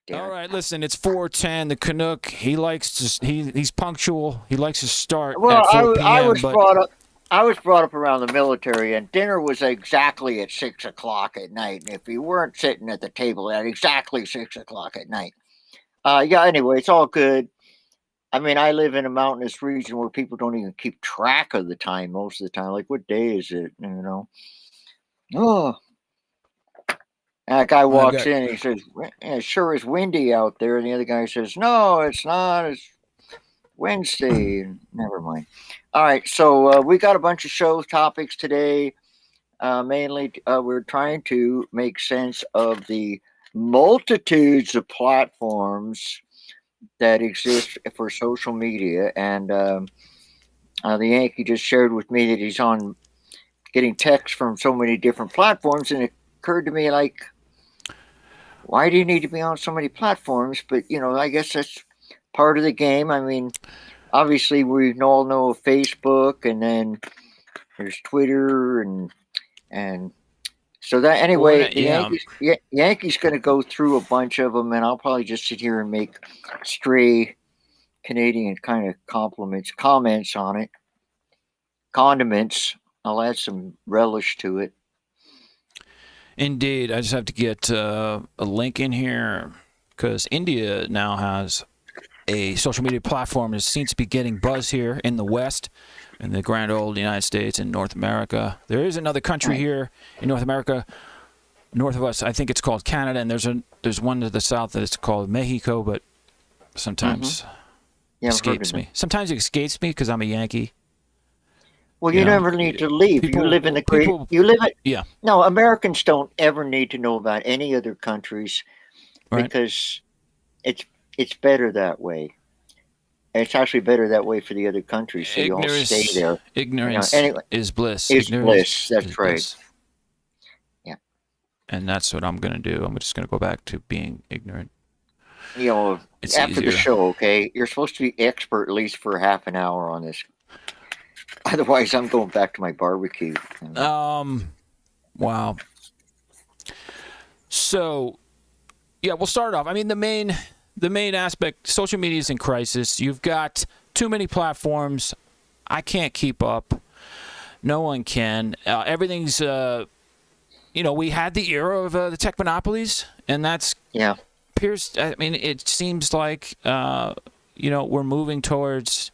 Damn All it. right, listen, it's 4:10. The Canuck, he's punctual. He likes to start Well, at 4 I p.m., was but brought up. I was brought up around the military, and dinner was exactly at 6 o'clock at night. And if you weren't sitting at the table at exactly 6 o'clock at night, yeah. Anyway, it's all good. I mean, I live in a mountainous region where people don't even keep track of the time most of the time. Like, what day is it? You know? Oh, and that guy I walks got in and he says, "It sure is windy out there." And the other guy says, "No, it's not. It's Wednesday." And never mind. All right, so we got a bunch of show topics today. Mainly, we're trying to make sense of the multitudes of platforms that exist for social media. And the Yankee just shared with me that he's on getting texts from so many different platforms. And it occurred to me, like, why do you need to be on so many platforms? But, I guess that's part of the game. I mean, obviously, we all know of Facebook, and then there's Twitter, and so that anyway, the yeah. Yankees going to go through a bunch of them, and I'll probably just sit here and make stray Canadian kind of comments on it, condiments. I'll add some relish to it. Indeed, I just have to get a link in here because India now has a social media platform that seems to be getting buzz here in the West, in the grand old United States and North America. There is another country here in North America, north of us. I think it's called Canada, and there's one to the south that is called Mexico, but sometimes escapes me. Sometimes it escapes me because I'm a Yankee. Well, you never need to leave. You live in the great. You live it. Yeah. No, Americans don't ever need to know about any other countries because it's better that way. It's actually better that way for the other countries, so you all stay there. Ignorance is bliss. Is bliss. That's right. Bliss. Yeah. And that's what I'm going to do. I'm just going to go back to being ignorant. It's after easier. The show, okay? You're supposed to be expert at least for half an hour on this. Otherwise, I'm going back to my barbecue. Wow. So, yeah, we'll start off. I mean, the main aspect, social media is in crisis. You've got too many platforms. I can't keep up. No one can. Everything's, we had the era of the tech monopolies, and that's appears. I mean, it seems like, we're moving towards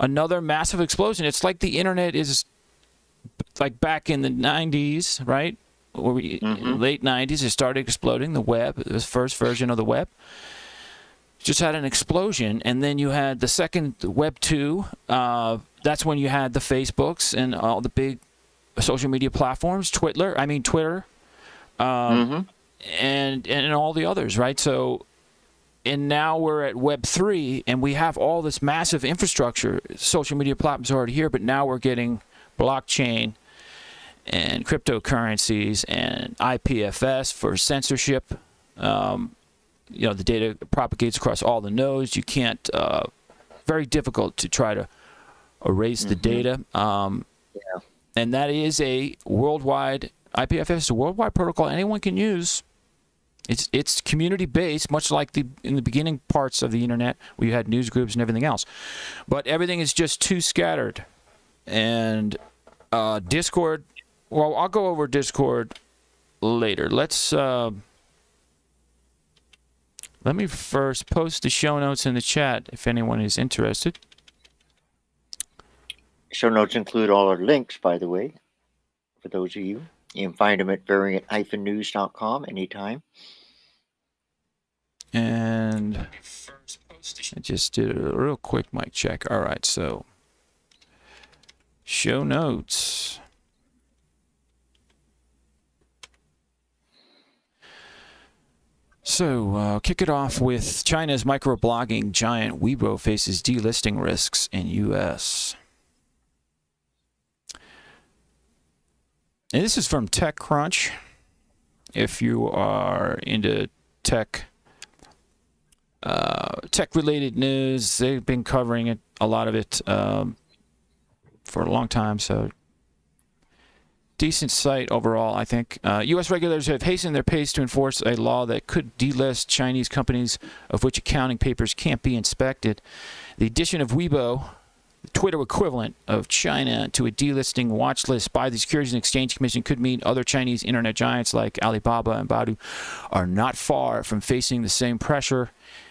another massive explosion. It's like the internet is like back in the 90s, right? Late 90s, it started exploding. The web, the first version of the web, just had an explosion. And then you had the second, Web 2. That's when you had the Facebooks and all the big social media platforms, Twitter, and all the others, right? So, and now we're at Web 3, and we have all this massive infrastructure. Social media platforms are already here, but now we're getting blockchain and cryptocurrencies and IPFS for censorship. The data propagates across all the nodes. You can't, very difficult to try to erase the data. And that is a worldwide, IPFS is a worldwide protocol anyone can use. It's community-based, much like in the beginning parts of the internet where you had news groups and everything else. But everything is just too scattered. And Discord, well, I'll go over Discord later. Let me first post the show notes in the chat if anyone is interested. Show notes include all our links, by the way, for those of you. You can find them at variant-news.com anytime. And I just did a real quick mic check. All right, so show notes. So kick it off with China's microblogging giant Weibo faces delisting risks in U.S. And this is from TechCrunch. If you are into tech-related news, they've been covering it, a lot of it, for a long time. So decent site overall, I think. U.S. regulators have hastened their pace to enforce a law that could delist Chinese companies of which accounting papers can't be inspected. The addition of Weibo, the Twitter equivalent of China, to a delisting watch list by the Securities and Exchange Commission could mean other Chinese internet giants like Alibaba and Baidu are not far from facing the same pressure.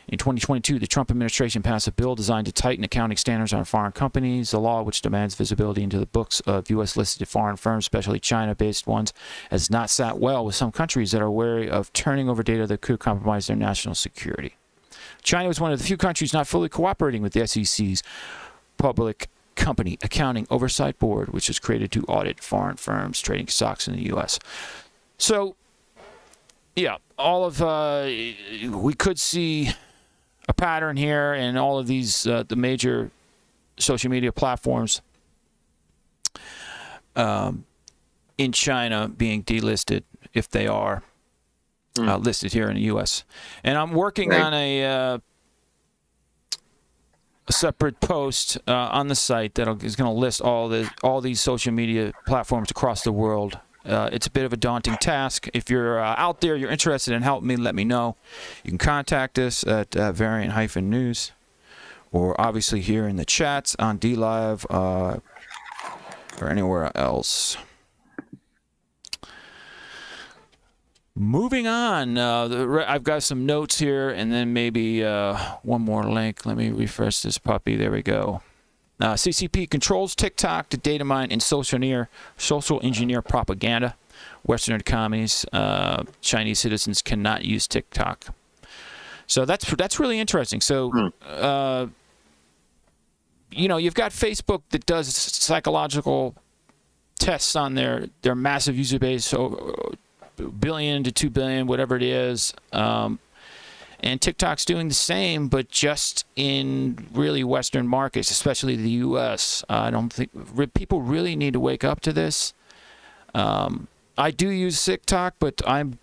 In 2022, the Trump administration passed a bill designed to tighten accounting standards on foreign companies. The law, which demands visibility into the books of U.S.-listed foreign firms, especially China-based ones, has not sat well with some countries that are wary of turning over data that could compromise their national security. China was one of the few countries not fully cooperating with the SEC's Public Company Accounting Oversight Board, which was created to audit foreign firms trading stocks in the U.S. So, yeah, all of we could see a pattern here in all of these the major social media platforms in China being delisted if they are listed here in the U.S. And I'm working on a separate post on the site that is going to list all these social media platforms across the world. It's a bit of a daunting task. If you're out there, you're interested in helping me, let me know. You can contact us at Variant-News, or obviously here in the chats on DLive or anywhere else. Moving on, I've got some notes here, and then maybe one more link. Let me refresh this puppy. There we go. CCP controls TikTok to data mine and social engineer propaganda. Western economies, Chinese citizens cannot use TikTok. So that's really interesting. So, you've got Facebook that does psychological tests on their massive user base, so billion to 2 billion, whatever it is. And TikTok's doing the same, but just in really Western markets, especially the U.S. I don't think people really need to wake up to this. I do use TikTok, but I'm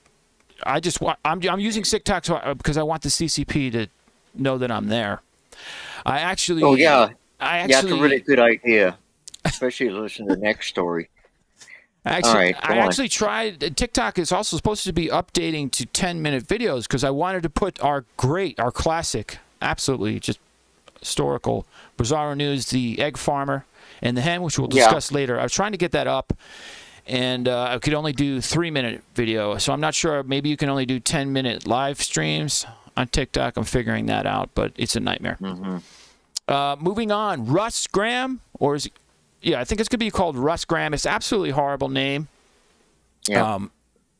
using TikTok because I want the CCP to know that I'm there. That's a really good idea, especially to listen to the next story. I actually tried. TikTok is also supposed to be updating to 10-minute videos because I wanted to put our classic, absolutely just historical Bizarro News, the egg farmer and the hen, which we'll discuss later. I was trying to get that up, and I could only do 3-minute video. So I'm not sure. Maybe you can only do 10-minute live streams on TikTok. I'm figuring that out, but it's a nightmare. Moving on, Russ Graham, or is he? Yeah, I think it's going to be called Russ Graham. It's an absolutely horrible name. Yeah.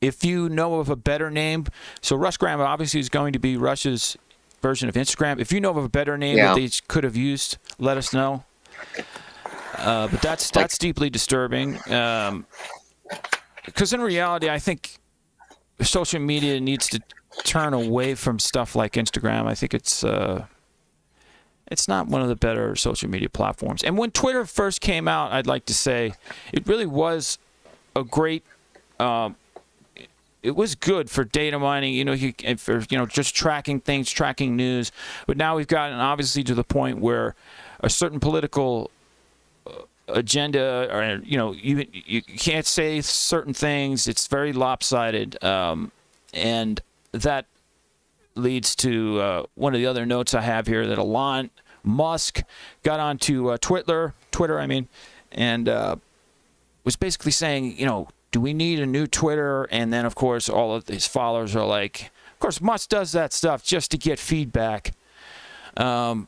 If you know of a better name, so Russ Graham obviously is going to be Russia's version of Instagram. If you know of a better name that they could have used, let us know. But that's deeply disturbing. Because in reality, I think social media needs to turn away from stuff like Instagram. I think it's not one of the better social media platforms. And when Twitter first came out, I'd like to say it really was a great. It was good for data mining, just tracking things, tracking news. But now we've gotten obviously to the point where a certain political agenda, or you can't say certain things. It's very lopsided, and that leads to one of the other notes I have here, that Elon Musk got onto Twitter, and was basically saying, do we need a new Twitter? And then, of course, all of his followers are like, of course, Musk does that stuff just to get feedback and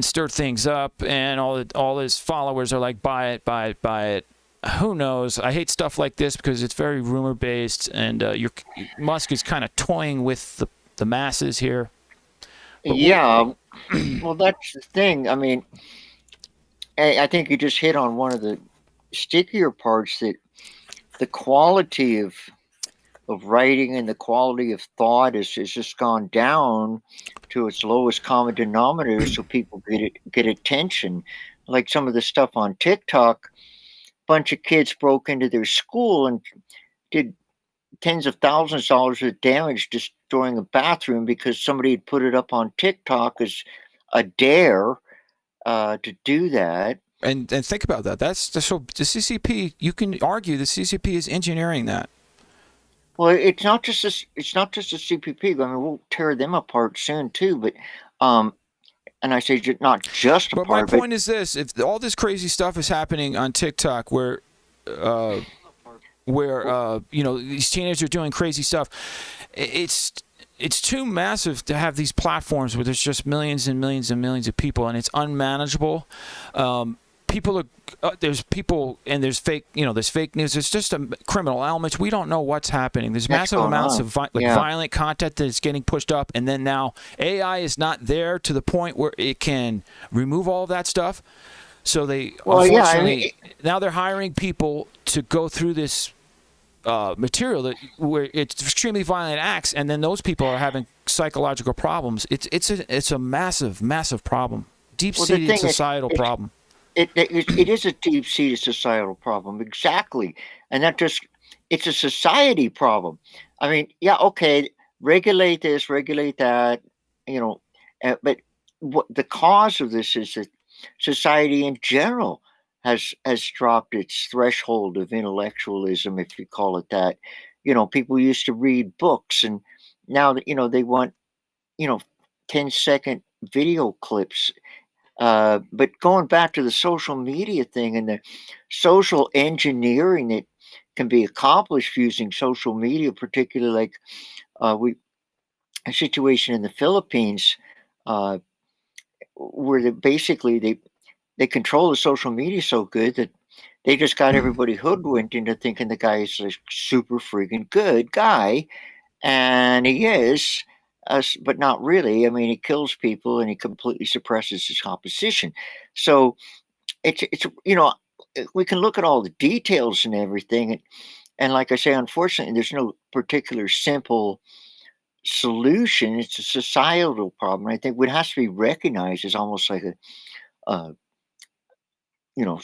stir things up. And all his followers are like, buy it, buy it, buy it. Who knows? I hate stuff like this because it's very rumor-based, and Musk is kind of toying with the masses here. But well, that's the thing. I mean, I think you just hit on one of the stickier parts, that the quality of writing and the quality of thought has just gone down to its lowest common denominator, so people get attention. Like some of the stuff on TikTok, a bunch of kids broke into their school and did tens of thousands of dollars of damage destroying a bathroom because somebody had put it up on TikTok as a dare to do that. And think about that. So the CCP. You can argue the CCP is engineering that. Well, it's not just the CPP. I mean, we'll tear them apart soon too. But and I say not just But my apart, but point is this: if all this crazy stuff is happening on TikTok, where these teenagers are doing crazy stuff, it's too massive to have these platforms where there's just millions and millions and millions of people, and it's unmanageable. There's people and there's fake news. It's just a criminal elements. We don't know what's happening. There's massive amounts of violent content that is getting pushed up, and then now AI is not there to the point where it can remove all of that stuff. So unfortunately, now they're hiring people to go through this material where it's extremely violent acts, and then those people are having psychological problems. It's a massive problem, deep-seated societal problem. It is a deep-seated societal problem, exactly, and it's a society problem. I mean, yeah, okay, regulate this, regulate that, but what the cause of this is that society in general has dropped its threshold of intellectualism, if you call it that. People used to read books, and now they want 10-second video clips. But going back to the social media thing and the social engineering that can be accomplished using social media, particularly like a situation in the Philippines, where they control the social media so good that they just got everybody hoodwinked into thinking the guy is a super freaking good guy, and he is. But not really. I mean, he kills people and he completely suppresses his opposition. So it's we can look at all the details and everything, and like I say, unfortunately, there's no particular simple solution. It's a societal problem. I think what has to be recognized is almost like a you know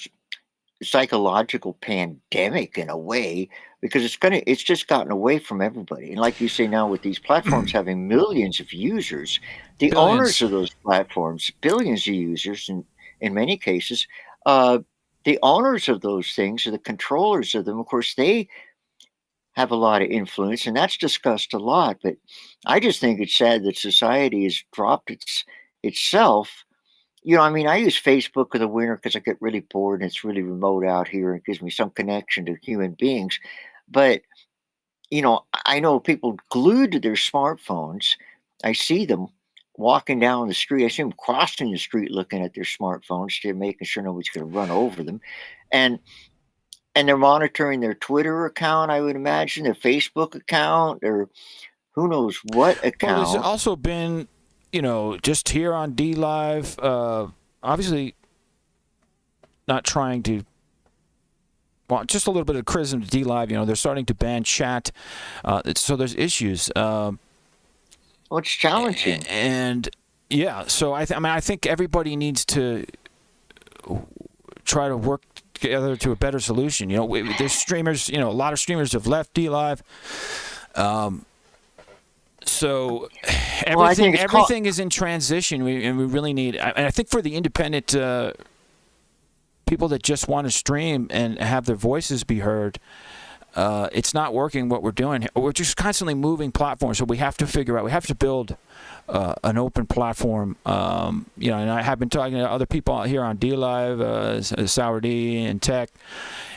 psychological pandemic in a way, because it's just gotten away from everybody. And like you say, now with these platforms having millions of users, the owners Billions. of those platforms, billions of users in many cases, the owners of those things, or the controllers of them, of course, they have a lot of influence, and that's discussed a lot. But I just think it's sad that society has dropped itself. I mean, I use Facebook in the winter because I get really bored and it's really remote out here and it gives me some connection to human beings. But, I know people glued to their smartphones. I see them walking down the street. I see them crossing the street looking at their smartphones to making sure nobody's going to run over them. And they're monitoring their Twitter account, I would imagine, their Facebook account, or who knows what Well, there's account. also been, just here on D Live, obviously not trying to. Well, just a little bit of criticism to D Live. They're starting to ban chat, so there's issues. Well, it's challenging. And yeah, so I think everybody needs to try to work together to a better solution. There's streamers. A lot of streamers have left D Live. So everything is in transition, and we really need. I think for the independent people that just want to stream and have their voices be heard, it's not working what we're doing. We're just constantly moving platforms, so we have to figure out. We have to build an open platform. And I have been talking to other people here on D Live, Sour D and Tech,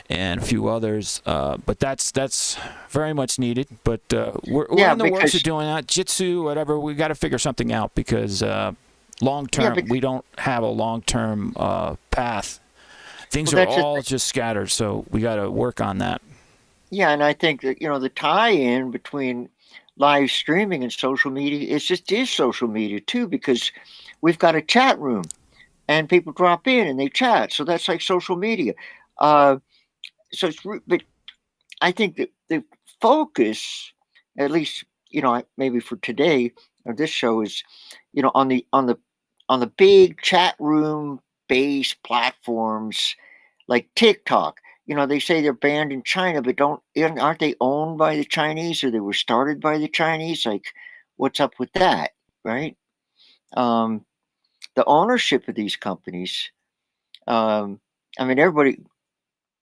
and a few others. But that's very much needed. But we're in the works of doing that. Jitsu, whatever. We got to figure something out because long term, we don't have a long term path. Things are all just scattered, so we got to work on that. Yeah, and I think that the tie-in between live streaming and social media is social media too, because we've got a chat room and people drop in and they chat, so that's like social media. But I think that the focus, at least maybe for today or this show, is on the big chat room based platforms like TikTok. They say they're banned in China, but aren't they owned by the Chinese, or they were started by the Chinese? Like, what's up with that, right? The ownership of these companies I mean, everybody,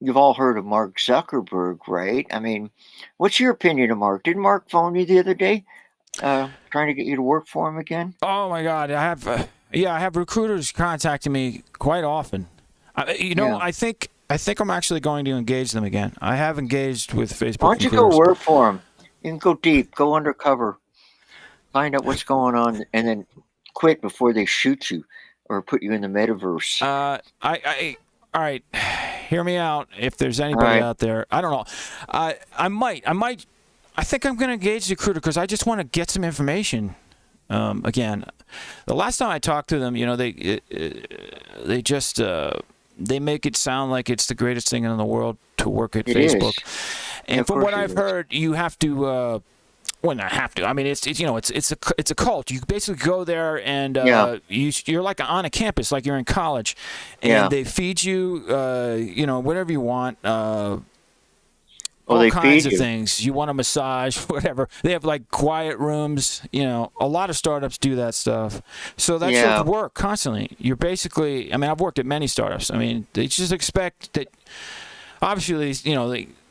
you've all heard of Mark Zuckerberg, right? I mean, what's your opinion of Mark? Did Mark phone you the other day, trying to get you to work for him again? Oh my God, I have recruiters contacting me quite often. Yeah. I think I'm actually going to engage them again. I have engaged with Why Facebook don't you go recruiters. work for him? You can go deep, go undercover, find out what's going on, and then quit before they shoot you or put you in the metaverse. All right, hear me out. If there's All anybody right. out there, I don't know. I might. I think I'm going to engage the recruiter because I just want to get some information. Again, the last time I talked to them, they just they make it sound like it's the greatest thing in the world to work at It Facebook. is. And Of from course what it I've is. heard, you have to. Well, not have to. I mean, it's a cult. You basically go there and Yeah. you're like on a campus, like you're in college, and Yeah. they feed you, whatever you want. Oh, All they kinds feed of you. things. You want a massage, whatever. They have like quiet rooms. A lot of startups do that stuff. So that's your Yeah. work constantly. You're basically. I mean, I've worked at many startups. I mean, they just expect that. Obviously,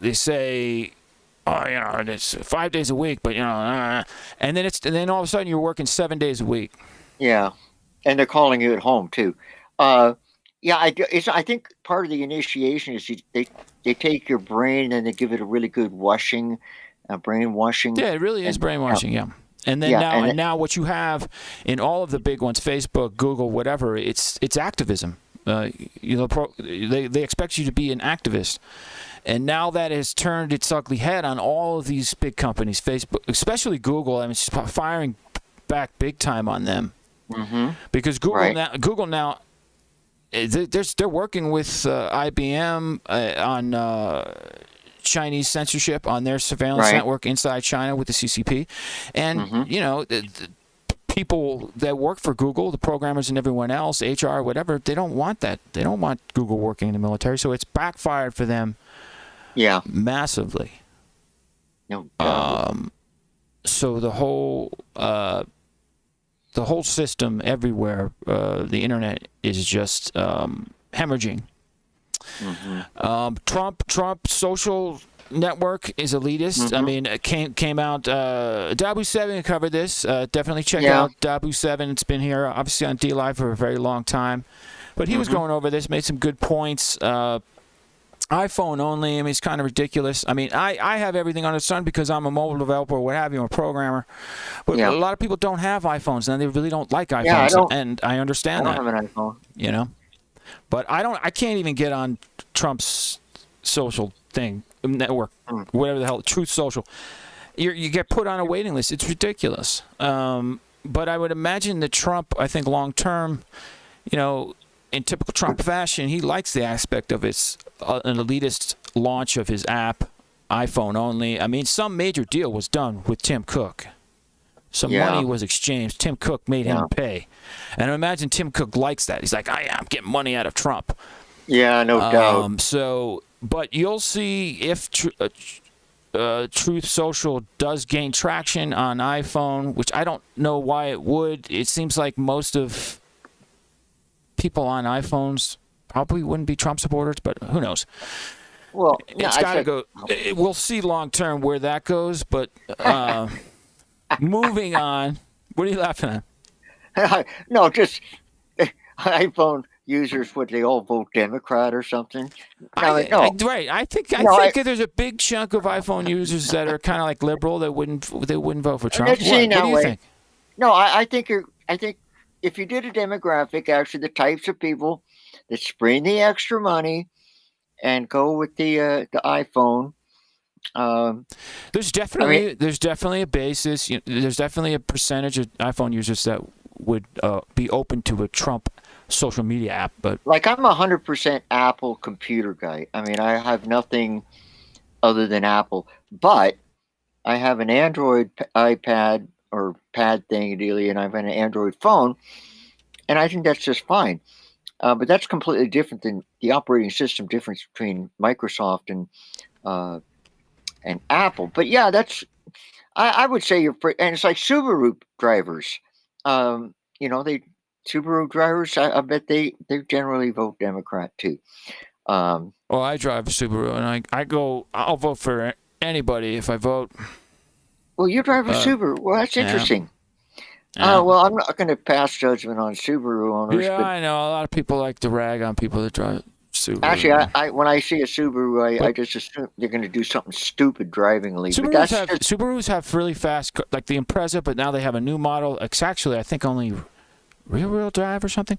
they say, oh, it's 5 days a week, but and then all of a sudden you're working 7 days a week. Yeah. And they're calling you at home too. Uh, yeah. I think part of the initiation is they take your brain and they give it a really good washing, brainwashing. Yeah, it really is And brainwashing. Yeah. And then yeah. And now what you have in all of the big ones, Facebook, Google, whatever, it's activism. They expect you to be an activist. And now that has turned its ugly head on all of these big companies, Facebook, especially Google. I mean, it's firing back big time on them because right. Google now, they're working with IBM on Chinese censorship on their surveillance Right. network inside China with the CCP, and the people that work for Google, the programmers and everyone else, HR, whatever, they don't want that. They don't want Google working in the military, so it's backfired for them. Yeah. Massively. No doubt. So the whole system everywhere, the internet is just hemorrhaging. Trump social network is elitist. I mean, it came out. Dabu7 covered this. Definitely check out Dabu7. It's been here, obviously, on DLive for a very long time. But he was going over this, made some good points. iPhone only. I mean, it's kind of ridiculous. I mean, I have everything under the sun because I'm a mobile developer or what have you, I'm a programmer. But a lot of people don't have iPhones, and they really don't like iPhones. Yeah, I don't. And I understand I that. don't have an iPhone. But I can't even get on Trump's social thing, network, whatever the hell, Truth Social. You get put on a waiting list. It's ridiculous. But I would imagine that Trump, I think long term, in typical Trump fashion, he likes the aspect of it's an elitist launch of his app, iPhone only. I mean, some major deal was done with Tim Cook. Some money was exchanged. Tim Cook made him pay. And I imagine Tim Cook likes that. He's like, I'm getting money out of Trump. Yeah, no doubt. But you'll see if Truth Social does gain traction on iPhone, which I don't know why it would. It seems like most of people on iPhones probably wouldn't be Trump supporters, but who knows? Well, It's got to go. We'll see long term where that goes, but moving on. What are you laughing at? No, just iPhone users, would they all vote Democrat or something? Right. I think there's a big chunk of iPhone users that are kind of like liberal that wouldn't vote for Trump. What do you think? No, I think if you did a demographic, actually, the types of people that spring the extra money and go with the iPhone. There's definitely a basis. There's definitely a percentage of iPhone users that would be open to a Trump social media app, but like I'm 100% Apple computer guy. I mean, I have nothing other than Apple, but I have an Android iPad or pad thing, ideally, and I have an Android phone, and I think that's just fine. But that's completely different than the operating system difference between Microsoft and Apple. But yeah, I would say and it's like Subaru drivers. Subaru drivers, I bet they generally vote Democrat too. Well, I drive a Subaru, and I'll vote for anybody if I vote. Well, you drive a Uh, Subaru. Well, that's yeah, interesting. yeah. Well, I'm not going to pass judgment on Subaru owners, Yeah, but I know. A lot of people like to rag on people that drive actually, Subaru. when I see a Subaru, I But just assume they're going to do something stupid drivingly. But that's just Subarus have really fast, like the Impreza, but now they have a new model. It's actually, I think, only rear-wheel drive or something.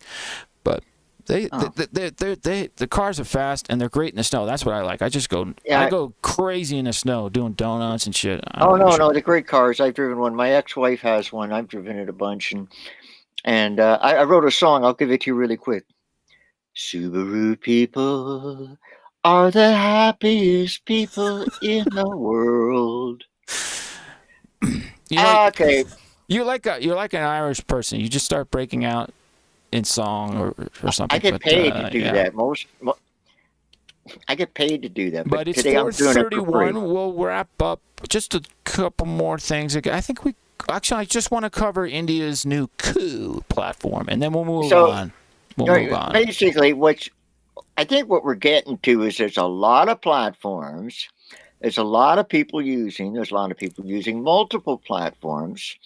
But oh. the cars are fast and they're great in the snow. That's what I like. I Yeah. go crazy in the snow doing donuts and shit. I don't Oh give a no, shit. no, they're great cars. I've driven one. My ex-wife has one. I've driven it a bunch, and I wrote a song. I'll give it to you really quick. Subaru people are the happiest people in the world. You know, Okay, you're like an Irish person. You just start breaking out in song or I something. get But paid to do yeah. that. I get paid to do that, but But it's today I'm doing it for free. 4:31. We'll wrap up just a couple more things. I think I just want to cover India's new Coup platform, and then we'll move So, on. We'll move on. basically, I think what we're getting to is there's a lot of platforms. There's a lot of people using. There's a lot of people using multiple platforms.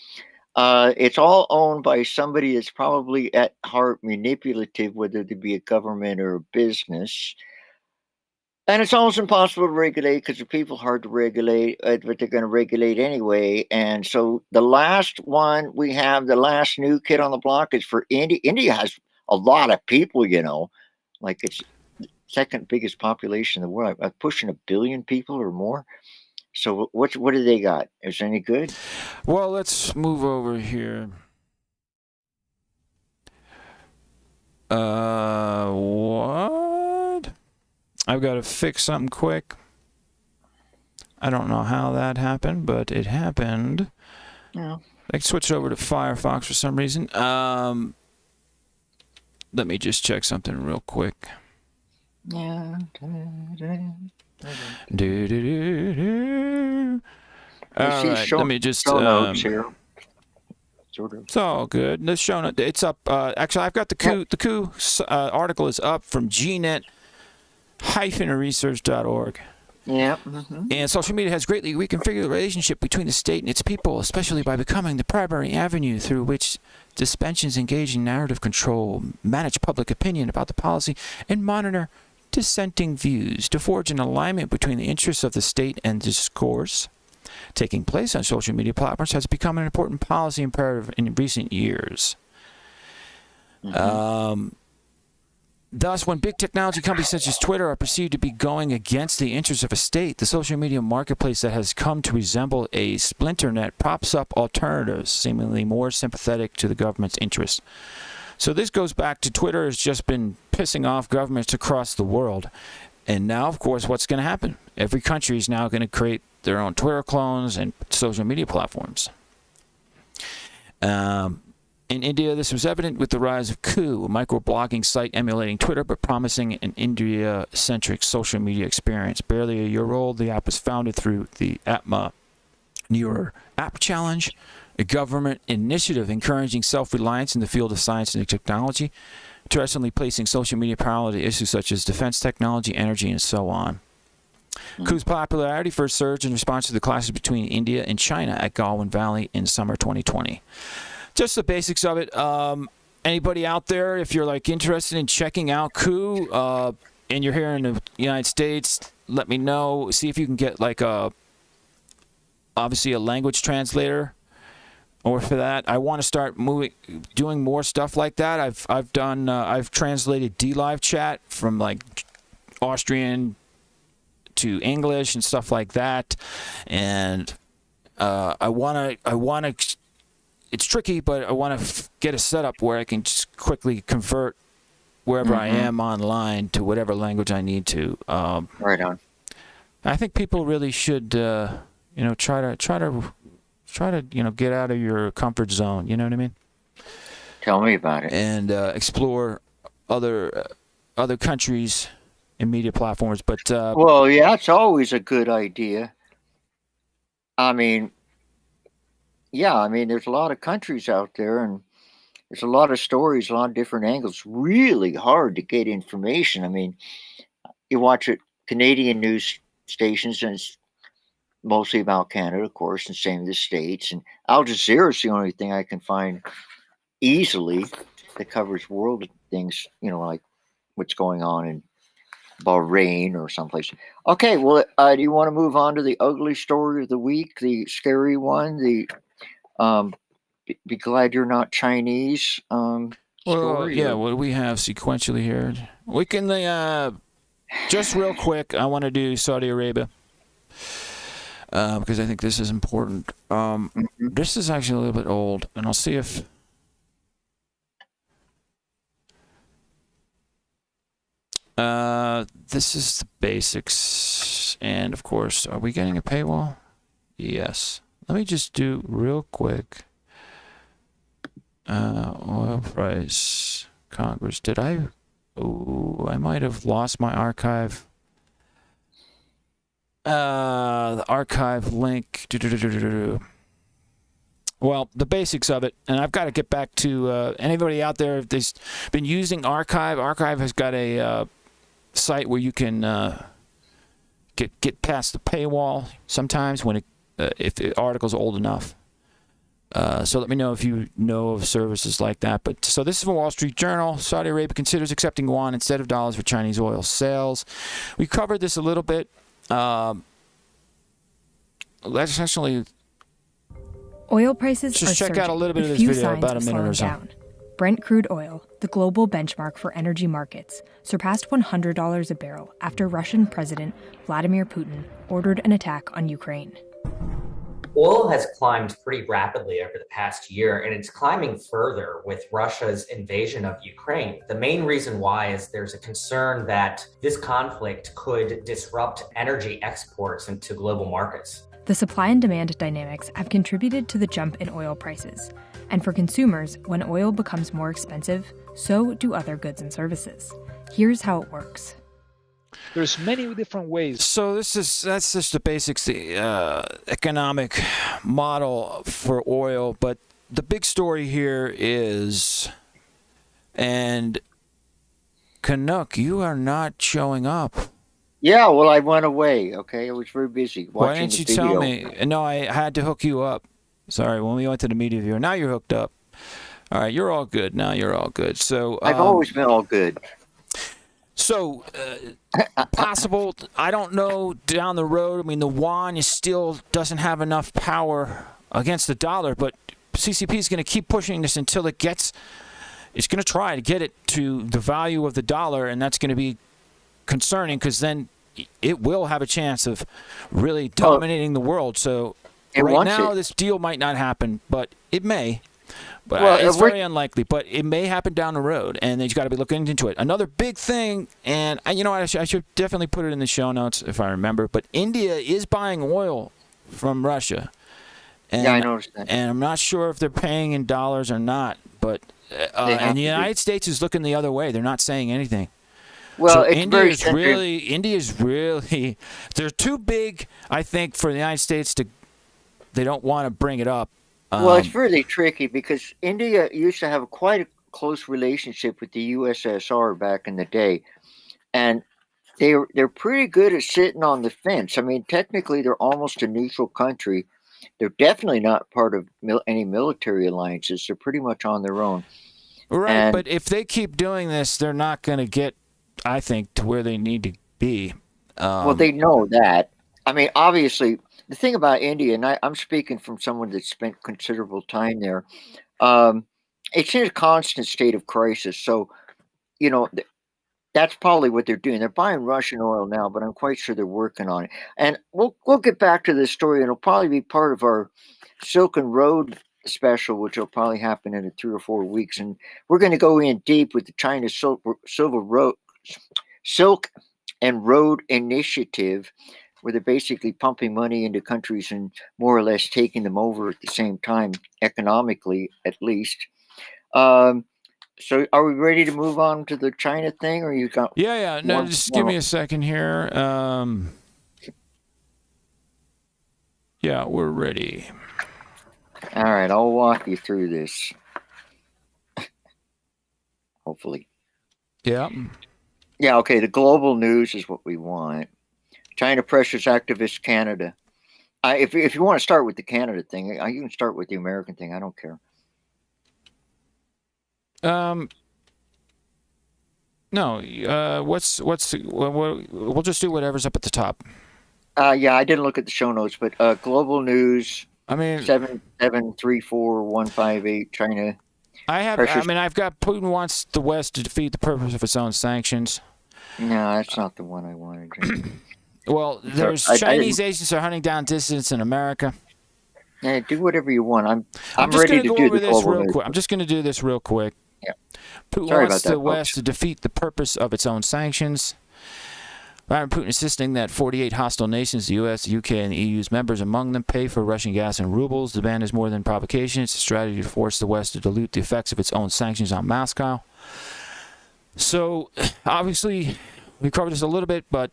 It's all owned by somebody that's probably at heart manipulative, whether it be a government or a business. And it's almost impossible to regulate because the people hard to regulate, but they're going to regulate anyway. And so the last one we have, the last new kid on the block is for India. India has a lot of people, like it's the second biggest population in the world. Pushing 1 billion people or more. So what do they got? Is it any good? Well, let's move over here. What? I've got to fix something quick. I don't know how that happened, but it happened. Yeah. I switched over to Firefox for some reason. Let me just check something real quick. Yeah. All right, let me just. Show notes here. Sort of. It's all good. The show note, it's up. Actually, I've got the Coup. The Coup article is up from gnet-research.org. Yeah. Mm-hmm. And social media has greatly reconfigured the relationship between the state and its people, especially by becoming the primary avenue through which dispensations engage in narrative control, manage public opinion about the policy, and monitor dissenting views to forge an alignment between the interests of the state and discourse taking place on social media platforms has become an important policy imperative in recent years. Mm-hmm. Thus, when big technology companies such as Twitter are perceived to be going against the interests of a state, the social media marketplace that has come to resemble a splinter net props up alternatives seemingly more sympathetic to the government's interests. So this goes back to Twitter has just been pissing off governments across the world. And now, of course, what's going to happen? Every country is now going to create their own Twitter clones and social media platforms. In India, this was evident with the rise of Coup, a microblogging site emulating Twitter but promising an India-centric social media experience. Barely a year old, the app was founded through the Atma Newer App Challenge, a government initiative encouraging self-reliance in the field of science and technology, interestingly placing social media parallel to issues such as defense technology, energy, and so on. Cou's popularity first surged in response to the clashes between India and China at Galwan Valley in summer 2020. Just the basics of it. Anybody out there, if you're like interested in checking out Coup and you're here in the United States, let me know. See if you can get like obviously a language translator. Or for that, I want to start doing more stuff like that. I've translated DLive chat from like Austrian to English and stuff like that, and I want to. It's tricky, but I want to get a setup where I can just quickly convert wherever I am online to whatever language I need to. Right on. I think people really should, try to get out of your comfort zone. You know what I mean? Tell me about it. And explore other countries and media platforms. But well, yeah, it's always a good idea. I mean, there's a lot of countries out there, and there's a lot of stories, a lot of different angles. Really hard to get information. I mean, you watch it Canadian news stations, and it's mostly about Canada, of course, and same with the States. And Al Jazeera is the only thing I can find easily that covers world things, like what's going on in Bahrain or someplace. Okay, well, do you want to move on to the ugly story of the week, the scary one, the be glad you're not Chinese story? Yeah, what do we have sequentially here? We can, just real quick, I want to do Saudi Arabia. Because I think this is important. This is actually a little bit old, and I'll see if... this is the basics, and of course, are we getting a paywall? Yes. Let me just do real quick. Oil price, Congress. Did I? Oh, I might have lost my archive. The archive link. Well, the basics of it, and I've got to get back to anybody out there if they've been using Archive. Archive has got a site where you can get past the paywall sometimes when if the article's old enough. So let me know if you know of services like that. But so this is from Wall Street Journal. Saudi Arabia considers accepting yuan instead of dollars for Chinese oil sales. We covered this a little bit. Essentially, oil prices just are check surging, out a little bit of with this few video, signs about a of minute slowing or so. down. Brent crude oil, the global benchmark for energy markets, surpassed $100 a barrel after Russian President Vladimir Putin ordered an attack on Ukraine. Oil has climbed pretty rapidly over the past year, and it's climbing further with Russia's invasion of Ukraine. The main reason why is there's a concern that this conflict could disrupt energy exports into global markets. The supply and demand dynamics have contributed to the jump in oil prices. And for consumers, when oil becomes more expensive, so do other goods and services. Here's how it works. There's many different ways. So that's just the basics, the economic model for oil. But the big story here is, and Canuck, you are not showing up. Yeah, well, I went away. Okay, I was very busy watching Why didn't you the video. tell me? No, I had to hook you up. Sorry, when we went to the media viewer. Now you're hooked up. All right, you're all good. Now you're all good. So I've always been all good. So, possible, I don't know, down the road. I mean, the yuan still doesn't have enough power against the dollar, but CCP is going to keep pushing this until it's going to try to get it to the value of the dollar, and that's going to be concerning because then it will have a chance of really dominating the world. So, right now, this deal might not happen, but it may. But it's very unlikely, but it may happen down the road, and they've got to be looking into it. Another big thing, and I should definitely put it in the show notes if I remember, but India is buying oil from Russia. And, yeah, I noticed that. And I'm not sure if they're paying in dollars or not, but and the United States is looking the other way. They're not saying anything. Well, so it's India's really, they're too big, I think, for the United States to, they don't want to bring it up. Well, it's really tricky because India used to have quite a close relationship with the USSR back in the day, and they're pretty good at sitting on the fence. I mean, technically, they're almost a neutral country. They're definitely not part of any military alliances. They're pretty much on their own. Right, but if they keep doing this, they're not going to get, I think, to where they need to be. Well, they know that. I mean, obviously, the thing about India, and I'm speaking from someone that spent considerable time there, it's in a constant state of crisis. So, that's probably what they're doing. They're buying Russian oil now, but I'm quite sure they're working on it. And we'll get back to this story, and it'll probably be part of our Silken Road special, which will probably happen in 3 or 4 weeks. And we're going to go in deep with the China Silk and Road Initiative, where they're basically pumping money into countries and more or less taking them over at the same time, economically at least. So are we ready to move on to the China thing, or you got? Yeah. No, just give me a second here. Yeah, we're ready. All right, I'll walk you through this. Hopefully. Yeah. Yeah, okay, the global news is what we want. China pressures activist Canada. If you want to start with the Canada thing, you can start with the American thing. I don't care. No, we'll just do whatever's up at the top. Yeah, I didn't look at the show notes, but global news. I mean, 7734158 China. I've got Putin wants the West to defeat the purpose of its own sanctions. No, that's not the one I wanted. Well, there's Chinese agents are hunting down dissidents in America. Yeah, do whatever you want. I'm just ready going to go do over the this global real news. quick. I'm just going to do this real quick. Yeah. Putin Sorry wants about that, the West folks. to defeat the purpose of its own sanctions. Vladimir Putin insisting that 48 hostile nations, the U.S., the U.K., and the EU's members among them, pay for Russian gas in rubles. The ban is more than provocation. It's a strategy to force the West to dilute the effects of its own sanctions on Moscow. So, obviously, we covered this a little bit, but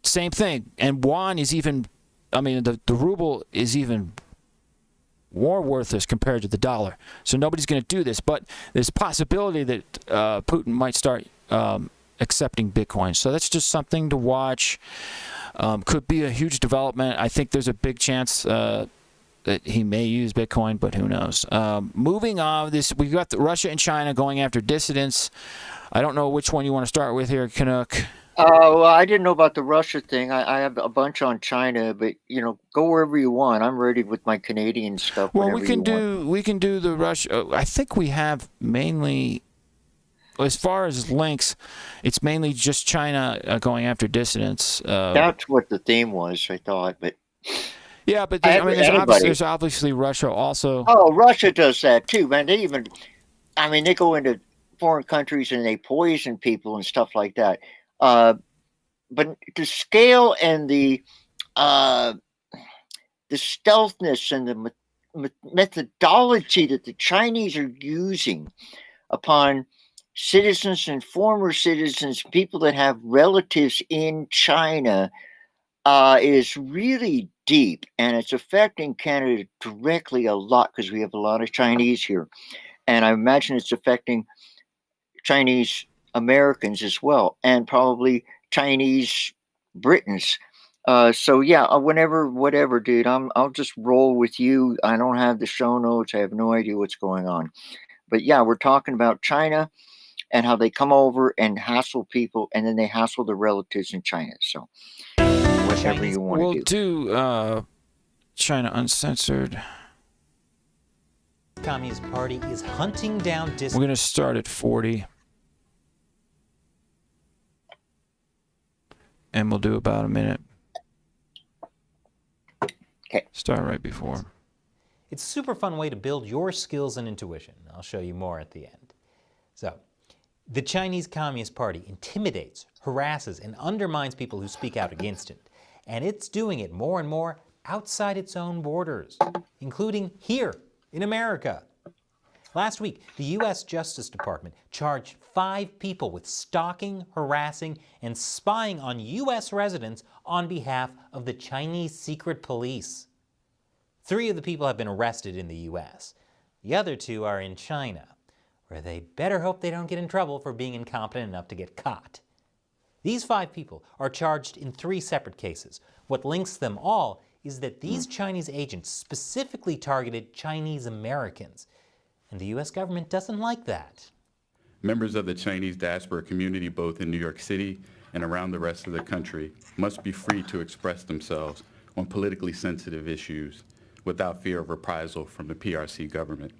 same thing. And yuan is even, the ruble is even more worthless compared to the dollar. So nobody's going to do this. But there's a possibility that Putin might start accepting Bitcoin. So that's just something to watch. Could be a huge development. I think there's a big chance that he may use Bitcoin, but who knows. Moving on, we've got Russia and China going after dissidents. I don't know which one you want to start with here, Canuck. Well, I didn't know about the Russia thing. I have a bunch on China, but go wherever you want. I'm ready with my Canadian stuff. Well, we can do the Russia. I think we have mainly, as far as links, it's mainly just China going after dissidents. That's what the theme was, I thought. But yeah, but there's obviously Russia also. Oh, Russia does that too, man. They go into foreign countries and they poison people and stuff like that. But the scale and the stealthness and the methodology that the Chinese are using upon citizens and former citizens, people that have relatives in China, is really deep, and it's affecting Canada directly a lot because we have a lot of Chinese here, and I imagine it's affecting Chinese Americans as well, and probably Chinese Britons. So yeah, whatever, dude. I'll just roll with you. I don't have the show notes. I have no idea what's going on. But yeah, we're talking about China and how they come over and hassle people, and then they hassle their relatives in China. So whatever you want to do. We'll do China Uncensored. Communist Party is hunting down We're going to start at 40. And we'll do about a minute. Okay. Start right before. It's a super fun way to build your skills and intuition. I'll show you more at the end. So, the Chinese Communist Party intimidates, harasses, and undermines people who speak out against it. And it's doing it more and more outside its own borders, including here in America. Last week, the U.S. Justice Department charged 5 people with stalking, harassing, and spying on U.S. residents on behalf of the Chinese secret police. 3 of the people have been arrested in the U.S. The other 2 are in China, where they better hope they don't get in trouble for being incompetent enough to get caught. These 5 people are charged in 3 separate cases. What links them all is that these Chinese agents specifically targeted Chinese Americans. And the U.S. government doesn't like that. Members of the Chinese diaspora community, both in New York City and around the rest of the country, must be free to express themselves on politically sensitive issues without fear of reprisal from the PRC government.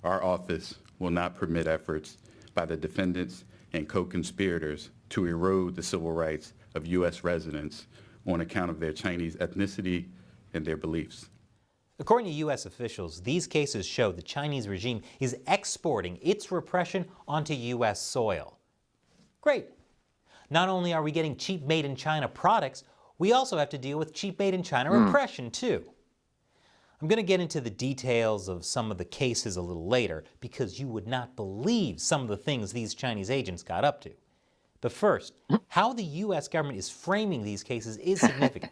Our office will not permit efforts by the defendants and co-conspirators to erode the civil rights of U.S. residents on account of their Chinese ethnicity and their beliefs. According to U.S. officials, these cases show the Chinese regime is exporting its repression onto U.S. soil. Great. Not only are we getting cheap made-in-China products, we also have to deal with cheap made-in-China repression, too. I'm going to get into the details of some of the cases a little later, because you would not believe some of the things these Chinese agents got up to. But first, how the U.S. government is framing these cases is significant.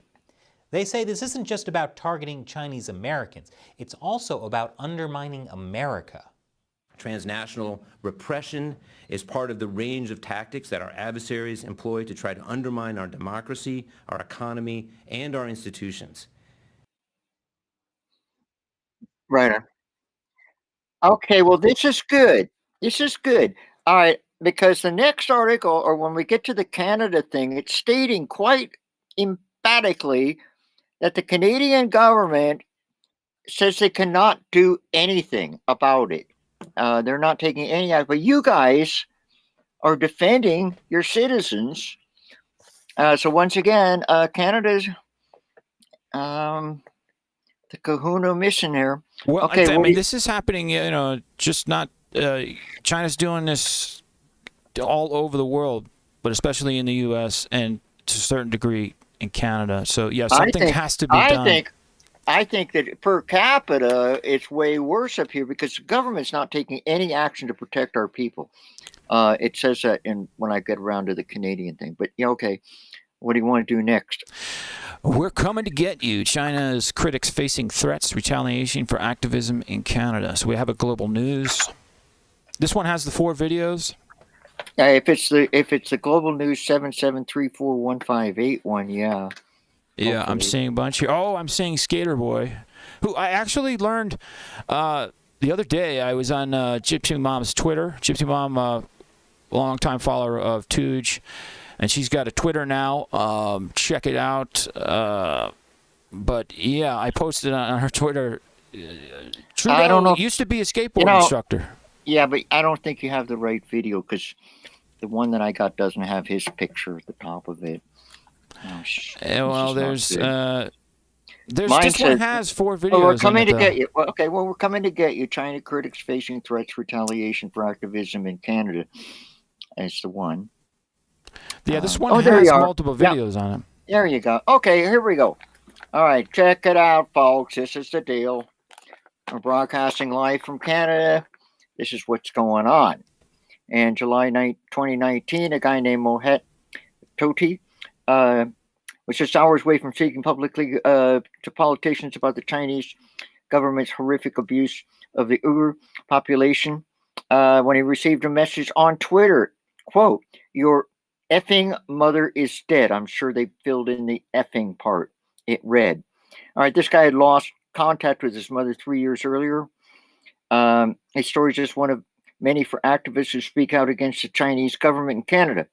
They say this isn't just about targeting Chinese Americans, it's also about undermining America. Transnational repression is part of the range of tactics that our adversaries employ to try to undermine our democracy, our economy, and our institutions. Right. Okay, well, this is good. This is good. All right, because the next article, or when we get to the Canada thing, it's stating quite emphatically that the Canadian government says they cannot do anything about it. They're not taking any action. But you guys are defending your citizens. So once again, Canada's the Kahuna mission here. Well, Okay, I mean, this is happening, just not China's doing this all over the world, but especially in the U.S. and to a certain degree in Canada. So, yeah, something has to be done. I think that per capita, it's way worse up here because the government's not taking any action to protect our people. It says that when I get around to the Canadian thing. But, yeah, okay, what do you want to do next? We're coming to get you. China's critics facing threats, retaliation for activism in Canada. So we have a global news. This one has the 4 videos. If it's the global news 77341581, yeah. Yeah, I'm seeing a bunch here. Oh, I'm seeing Skater Boy, who I actually learned the other day. I was on Gypsy Mom's Twitter. Gypsy Mom, longtime follower of Tooge, and she's got a Twitter now. Check it out. But yeah, I posted on her Twitter. Trudeau I don't know. Used to be a skateboard instructor. Yeah, but I don't think you have the right video because the one that I got doesn't have his picture at the top of it. Oh, well, this one has 4 videos. Well, we're coming to get you. Well, okay, well, we're coming to get you. China critics facing threats, retaliation for activism in Canada. That's the one. Yeah, this one has multiple videos on it. There you go. Okay, here we go. All right, check it out, folks. This is the deal. We're broadcasting live from Canada. This is what's going on. In July 2019, a guy named Mohet Toti was just hours away from speaking publicly to politicians about the Chinese government's horrific abuse of the Uyghur population when he received a message on Twitter, quote, "Your effing mother is dead." I'm sure they filled in the effing part. It read. All right, this guy had lost contact with his mother 3 years earlier. His story is just one of many for activists who speak out against the Chinese government in Canada.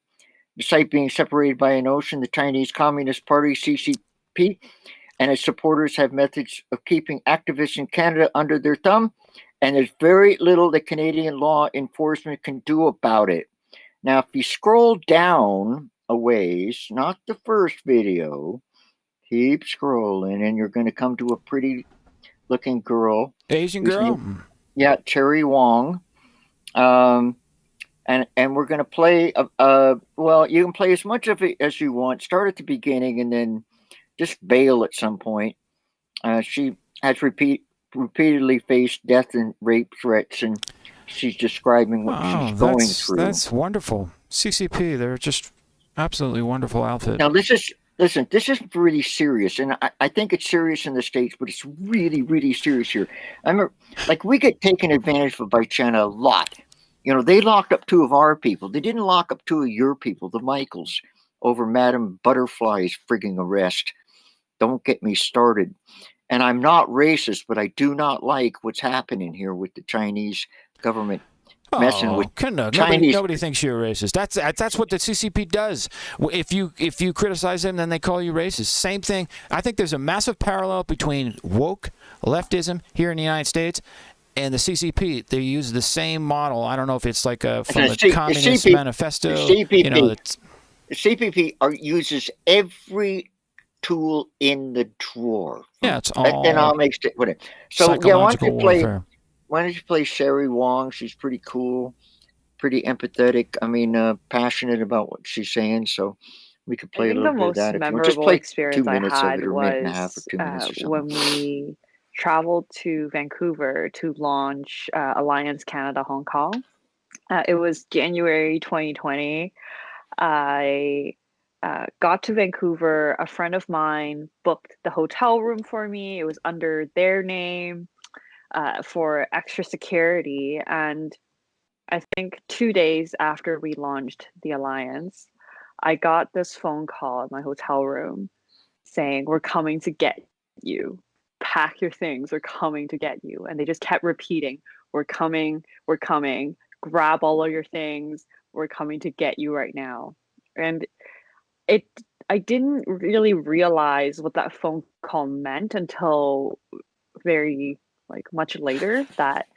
Despite being separated by an ocean, the Chinese Communist Party, CCP, and its supporters have methods of keeping activists in Canada under their thumb, and there's very little that Canadian law enforcement can do about it. Now, if you scroll down a ways, not the first video, keep scrolling, and you're going to come to a pretty-looking girl. Asian girl? Yeah, Cherry Wong. And we're going to play, well, you can play as much of it as you want. Start at the beginning and then just bail at some point. She has repeatedly faced death and rape threats, and she's describing what she's going through. That's wonderful. CCP, they're just absolutely wonderful outfit. Now, this is really serious, and I think it's serious in the States, but it's really, really serious here. I remember, we get taken advantage of by China a lot. They locked up 2 of our people. They didn't lock up 2 of your people, the Michaels, over Madame Butterfly's frigging arrest. Don't get me started. And I'm not racist, but I do not like what's happening here with the Chinese government messing with Canuck. Chinese. Nobody thinks you're racist. That's what the CCP does. If you criticize them, then they call you racist. Same thing. I think there's a massive parallel between woke leftism here in the United States and the CCP. They use the same model. I don't know if it's from the Communist Manifesto. The CPP uses every tool in the drawer. Yeah, it's all economics. So yeah, why don't you play Sherry Wong? She's pretty cool, pretty empathetic. I mean, passionate about what she's saying. So we could play a little bit of that. The most memorable experience I had was when we traveled to Vancouver to launch Alliance Canada Hong Kong. It was January 2020. I got to Vancouver. A friend of mine booked the hotel room for me. It was under their name. for extra security. And I think 2 days after we launched the alliance, I got this phone call at my hotel room saying, "We're coming to get you. Pack your things. We're coming to get you." And they just kept repeating, "We're coming. We're coming. Grab all of your things. We're coming to get you right now." And I didn't really realize what that phone call meant until very much later, that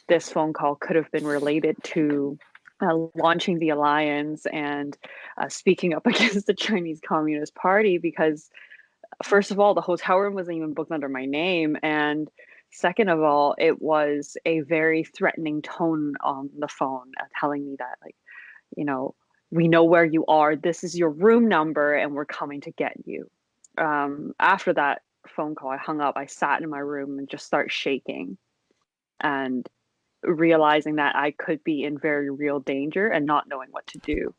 this phone call could have been related to launching the alliance and speaking up against the Chinese Communist Party, because first of all, the hotel room wasn't even booked under my name, and second of all, it was a very threatening tone on the phone, telling me that, we know where you are, this is your room number, and we're coming to get you. After that phone call, I hung up, I sat in my room and just started shaking, and realizing that I could be in very real danger and not knowing what to do.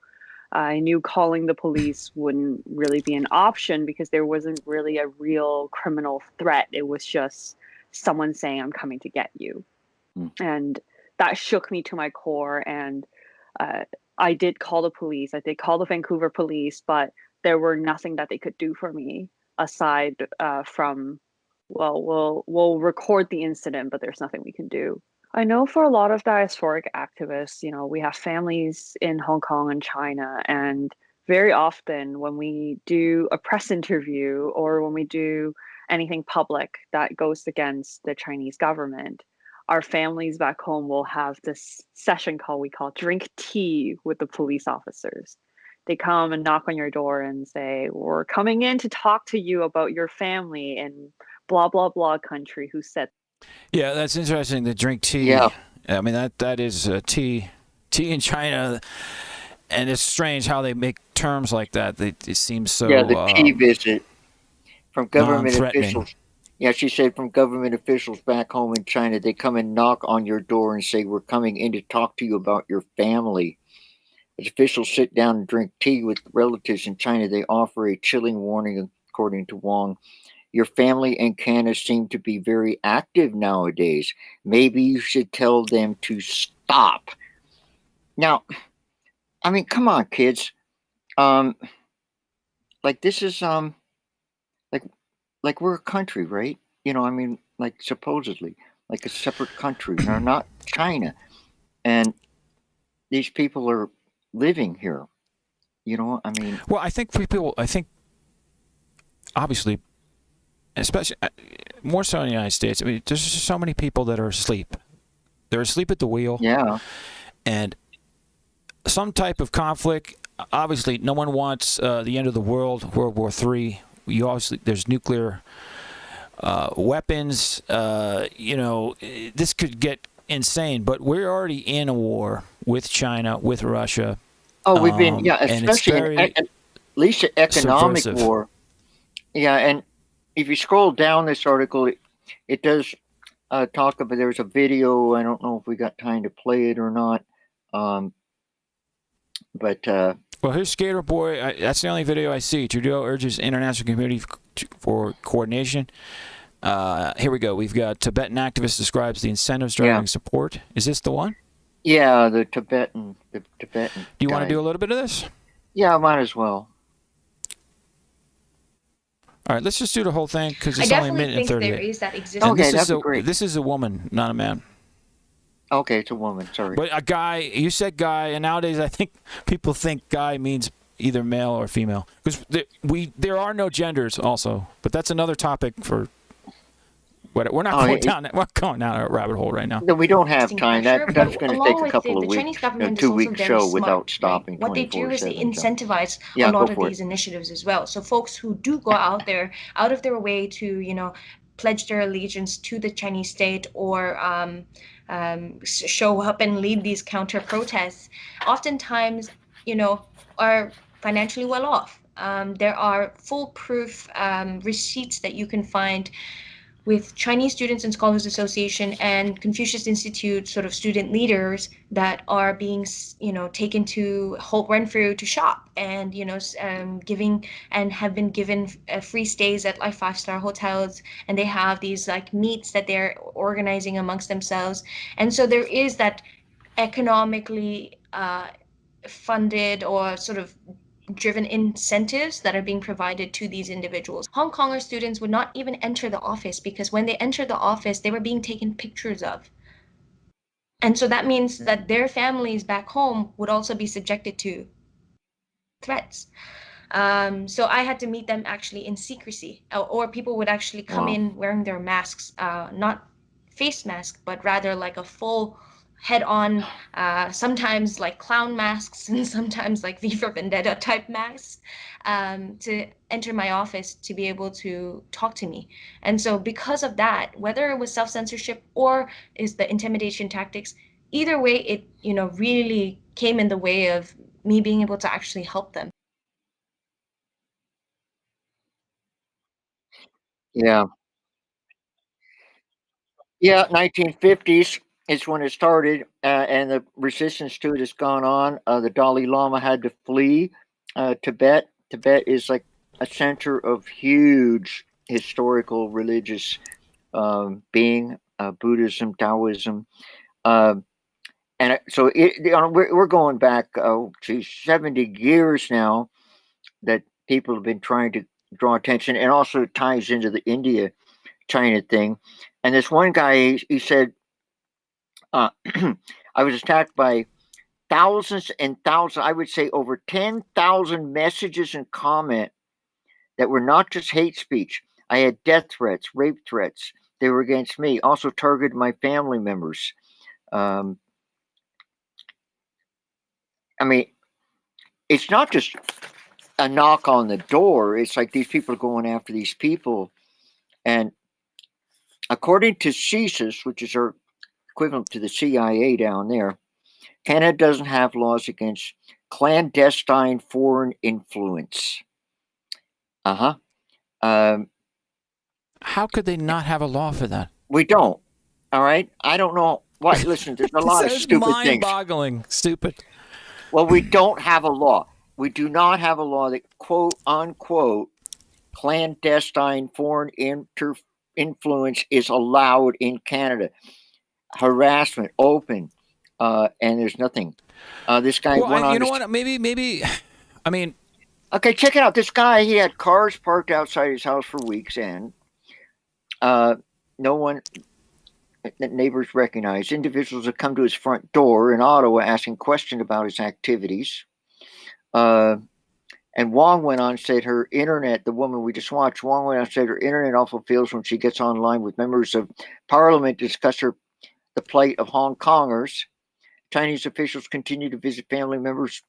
I knew calling the police wouldn't really be an option because there wasn't really a real criminal threat. It was just someone saying, "I'm coming to get you." And that shook me to my core. And I did call the police. I did call the Vancouver police, but there were nothing that they could do for me aside from, well, we'll record the incident, but there's nothing we can do. I know for a lot of diasporic activists, we have families in Hong Kong and China, and very often when we do a press interview or when we do anything public that goes against the Chinese government, our families back home will have this session call we call drink tea with the police officers. They come and knock on your door and say, "We're coming in to talk to you about your family in blah, blah, blah country who said." Yeah, that's interesting. The drink tea. Yeah. I mean, that is tea in China, and it's strange how they make terms like that. It seems so. Yeah, the tea visit from government non-threatening. officials. Yeah, she said from government officials back home in China, they come and knock on your door and say, "We're coming in to talk to you about your family." As officials sit down and drink tea with relatives in China, they offer a chilling warning, according to Wong. "Your family in Canada seem to be very active nowadays. Maybe you should tell them to stop." Now, I mean, come on, kids. This is like we're a country, right? I mean, supposedly, like a separate country. We're not China, and these people are living here. I mean. Well, I think obviously, especially more so in the United States, I mean, there's just so many people that are asleep. They're asleep at the wheel. Yeah. And some type of conflict. Obviously, no one wants the end of the world, World War III. There's nuclear weapons. This could get insane. But we're already in a war with China, with Russia. Oh, we've been, especially at least an economic subversive. war. Yeah, and if you scroll down this article, it does talk about, there's a video, I don't know if we got time to play it or not, well, here's Skater Boy. That's the only video I see. Trudeau urges international community for coordination. Here we go. We've got Tibetan activist describes the incentives driving support. Is this the one? Yeah, the Tibetan. Do you want to do a little bit of this? Yeah, I might as well. All right, let's just do the whole thing because it's only a minute and 30. There is that existence. Okay, that'd be great. This is a woman, not a man. Okay, it's a woman. Sorry. But a guy, you said guy, and nowadays I think people think guy means either male or female because there are no genders also. But that's another topic for. We're not going down a rabbit hole right now. No, we don't have time. That's going to take a couple of weeks, 2-week show without stopping. What they do is they incentivize a lot of these initiatives as well. So folks who do go out of their way to, pledge their allegiance to the Chinese state or show up and lead these counter protests, oftentimes, are financially well off. There are foolproof receipts that you can find with Chinese Students and Scholars Association and Confucius Institute sort of student leaders that are being, taken to Holt Renfrew to shop and, giving and have been given free stays at like 5-star hotels. And they have these like meets that they're organizing amongst themselves. And so there is that economically funded or sort of driven incentives that are being provided to these individuals. Hong Konger students would not even enter the office because when they entered the office, they were being taken pictures of. And so that means that their families back home would also be subjected to threats. So I had to meet them actually in secrecy, or people would actually come in wearing their masks, not face mask, but rather like a full head-on, sometimes like clown masks and sometimes like V for Vendetta type masks, to enter my office to be able to talk to me. And so because of that, whether it was self-censorship or is the intimidation tactics, either way, it really came in the way of me being able to actually help them. Yeah. Yeah, 1950s is when it started, and the resistance to it has gone on. The Dalai Lama had to flee Tibet. Tibet is like a center of huge historical religious being, Buddhism, Taoism. So we're going back, 70 years now that people have been trying to draw attention, and also it ties into the India-China thing. And this one guy, he said, I was attacked by thousands and thousands, I would say over 10,000 messages and comment that were not just hate speech. I had death threats, rape threats. They were against me. Also targeted my family members. I mean, it's not just a knock on the door. It's like these people are going after these people. And according to CSIS, which is our equivalent to the CIA down there, Canada doesn't have laws against clandestine foreign influence. How could they not have a law for that? We don't. All right. I don't know why. Listen, there's a lot of stupid things. Mind-boggling, stupid. Well, we don't have a law. We do not have a law that quote unquote clandestine foreign influence is allowed in Canada. Harassment, open, and there's nothing. This guy went on. You know what? Maybe. I mean, okay, check it out. This guy, he had cars parked outside his house for weeks, and no one, neighbors recognized. Individuals have come to his front door in Ottawa asking questions about his activities. And Wong went on and said her internet, the woman we just watched, Wong went on and said her internet awful feels when she gets online with members of parliament to discuss the plight of Hong Kongers. Chinese officials continue to visit family members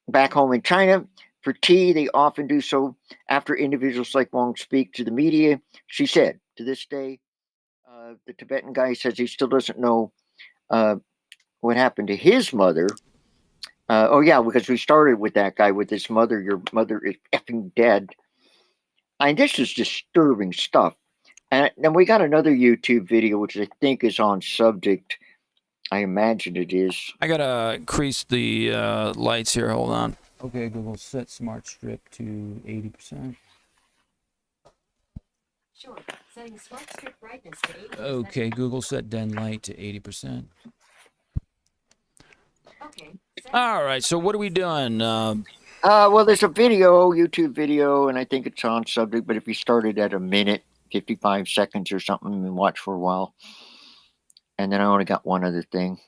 back home in China for tea. They often do so after individuals like Wong speak to the media. She said, to this day, the Tibetan guy says he still doesn't know what happened to his mother. Because we started with that guy with his mother. Your mother is effing dead. This is disturbing stuff. And then we got another YouTube video, which I think is on subject. I imagine it is. I gotta increase the lights here. Hold on. Okay, Google, set smart strip to 80%. Sure. Setting smart strip brightness to 80%. Okay, Google, set den light to 80%. Okay. All right. So what are we doing? Well, there's a YouTube video, and I think it's on subject. But if you started at a minute, 55 seconds or something, and watch for a while, and then I only got one other thing,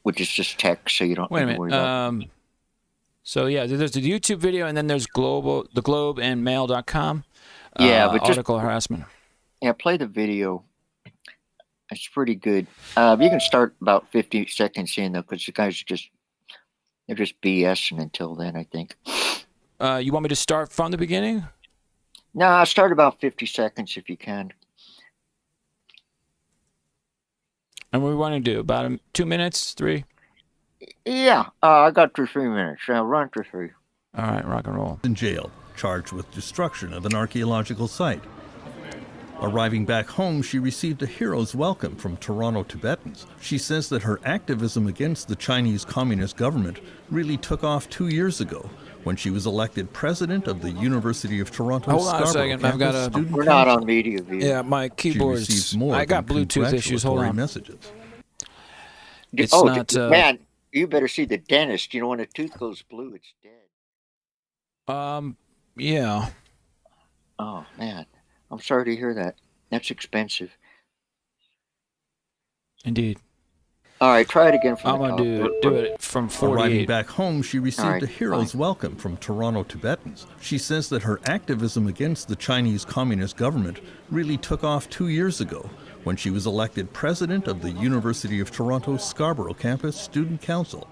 which is just text, so you don't. Wait a minute. So yeah, there's the YouTube video, and then there's the Globe and Mail.com. Yeah, but article harassment. Yeah, play the video. It's pretty good. You can start about 50 seconds in though, because the guys they're just BSing until then, I think. You want me to start from the beginning? No, I'll start about 50 seconds if you can. And what do we want to do? About 2 minutes, 3? Yeah, I got to 3 minutes. Run to 3. All right, rock and roll. In jail, charged with destruction of an archaeological site. Arriving back home, she received a hero's welcome from Toronto Tibetans. She says that her activism against the Chinese Communist government really took off 2 years ago when she was elected president of the University of Toronto. Hold on a Scarborough second. I've got a. Student We're Council. not on media view. Yeah, my keyboard's. She received more I got than Bluetooth issues. Hold congratulatory on. messages. It's oh, not. Man, you better see the dentist. You know, when a tooth goes blue, it's dead. Yeah. Oh, man. I'm sorry to hear that. That's expensive. Indeed. All right, try it again from I'm the going top. to do it from 48. Arriving back home, she received right, a hero's welcome from Toronto Tibetans. She says that her activism against the Chinese Communist government really took off 2 years ago when she was elected president of the University of Toronto Scarborough Campus Student Council.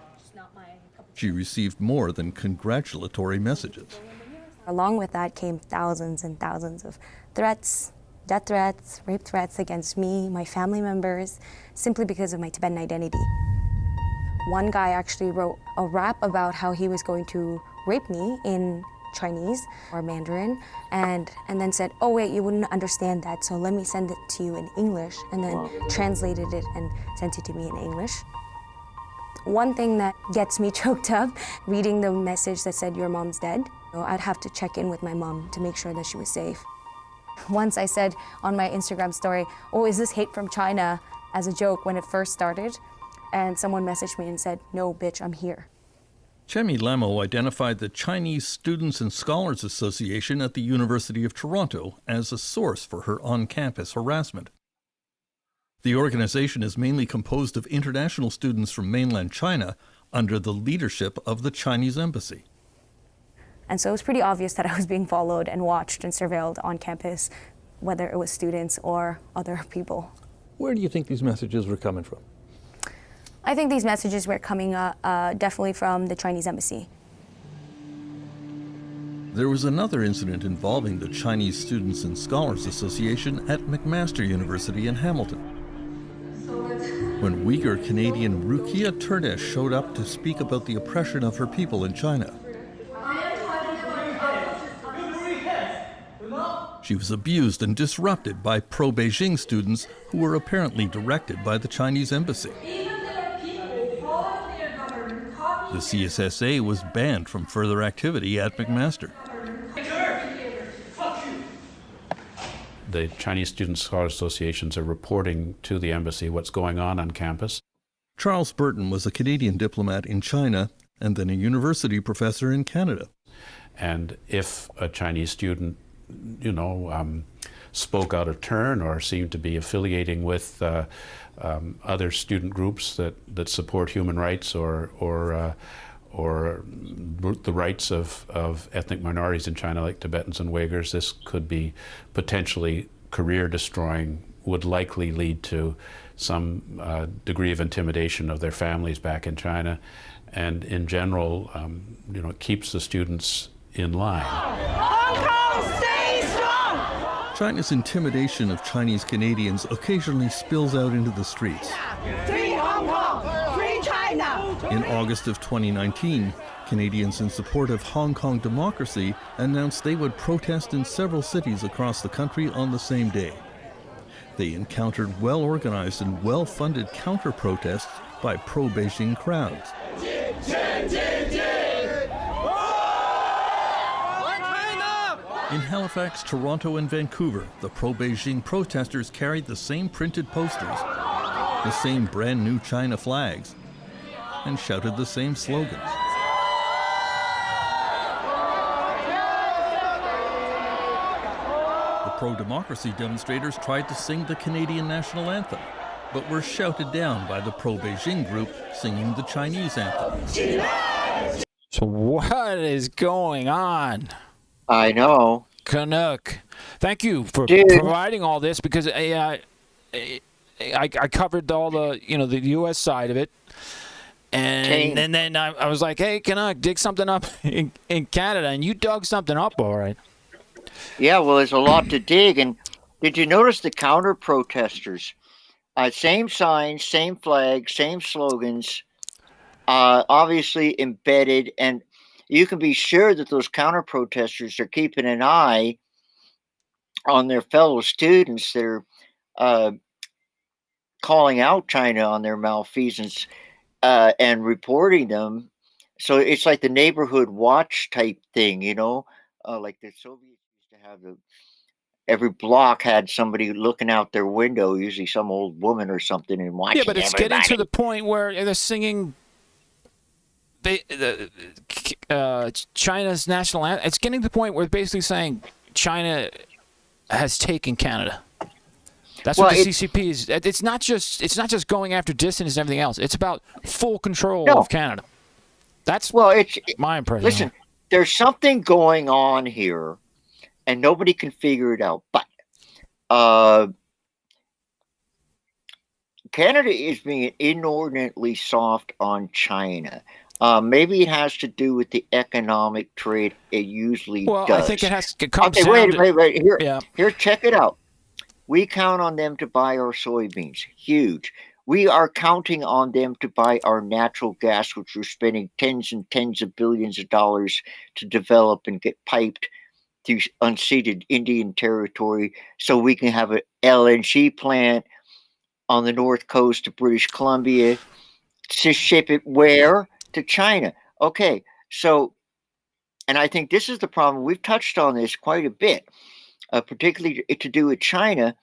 She received more than congratulatory messages. Along with that came thousands and thousands of threats, death threats, rape threats against me, my family members, simply because of my Tibetan identity. One guy actually wrote a rap about how he was going to rape me in Chinese or Mandarin, and then said, oh wait, you wouldn't understand that, so let me send it to you in English, and then translated it and sent it to me in English. One thing that gets me choked up, reading the message that said, your mom's dead. I'd have to check in with my mom to make sure that she was safe. Once I said on my Instagram story, oh, is this hate from China, as a joke when it first started, and someone messaged me and said, no, bitch, I'm here. Chemi Lamo identified the Chinese Students and Scholars Association at the University of Toronto as a source for her on-campus harassment. The organization is mainly composed of international students from mainland China under the leadership of the Chinese embassy. And so it was pretty obvious that I was being followed and watched and surveilled on campus, whether it was students or other people. Where do you think these messages were coming from? I think these messages were coming definitely from the Chinese embassy. There was another incident involving the Chinese Students and Scholars Association at McMaster University in Hamilton, when Uyghur Canadian Rukia Turdesh showed up to speak about the oppression of her people in China. She was abused and disrupted by pro-Beijing students who were apparently directed by the Chinese embassy. The CSSA was banned from further activity at McMaster. The Chinese Student Scholars Associations are reporting to the embassy what's going on campus. Charles Burton was a Canadian diplomat in China and then a university professor in Canada. And if a Chinese student spoke out of turn or seemed to be affiliating with other student groups that support human rights or the rights of ethnic minorities in China, like Tibetans and Uyghurs, this could be potentially career destroying, would likely lead to some degree of intimidation of their families back in China, and in general, it keeps the students in line. China's intimidation of Chinese Canadians occasionally spills out into the streets. Free Hong Kong! Free China! In August of 2019, Canadians in support of Hong Kong democracy announced they would protest in several cities across the country on the same day. They encountered well-organized and well-funded counter-protests by pro-Beijing crowds. In Halifax, Toronto, and Vancouver, the pro-Beijing protesters carried the same printed posters, the same brand new China flags, and shouted the same slogans. The pro-democracy demonstrators tried to sing the Canadian national anthem, but were shouted down by the pro-Beijing group singing the Chinese anthem. So what is going on? I know. Canuck. Thank you for providing all this, because I covered all the the U.S. side of it, and then I was like, hey, Canuck, dig something up in Canada, and you dug something up, all right. Yeah, well, there's a lot to dig, and did you notice the counter protesters? Same signs, same flags, same slogans, obviously embedded, and you can be sure that those counter protesters are keeping an eye on their fellow students that are calling out China on their malfeasance and reporting them. So it's like the neighborhood watch type thing, like the Soviets used to have every block had somebody looking out their window, usually some old woman or something, and watching. Yeah, but it's everybody. getting to the point where they're singing China's national anthem. It's getting to the point where it's basically saying China has taken Canada. That's what the CCP is. It's not just going after distance and everything else. It's about full control of Canada. That's my impression. Listen, there's something going on here, and nobody can figure it out. But Canada is being inordinately soft on China. Maybe it has to do with the economic trade it usually does. I think it has to come down wait. Here, check it out. We count on them to buy our soybeans. Huge. We are counting on them to buy our natural gas, which we're spending tens and tens of billions of dollars to develop and get piped through unceded Indian territory so we can have an LNG plant on the north coast of British Columbia to ship it where? To China. Okay, so, and I think this is the problem. We've touched on this quite a bit, particularly to do with China.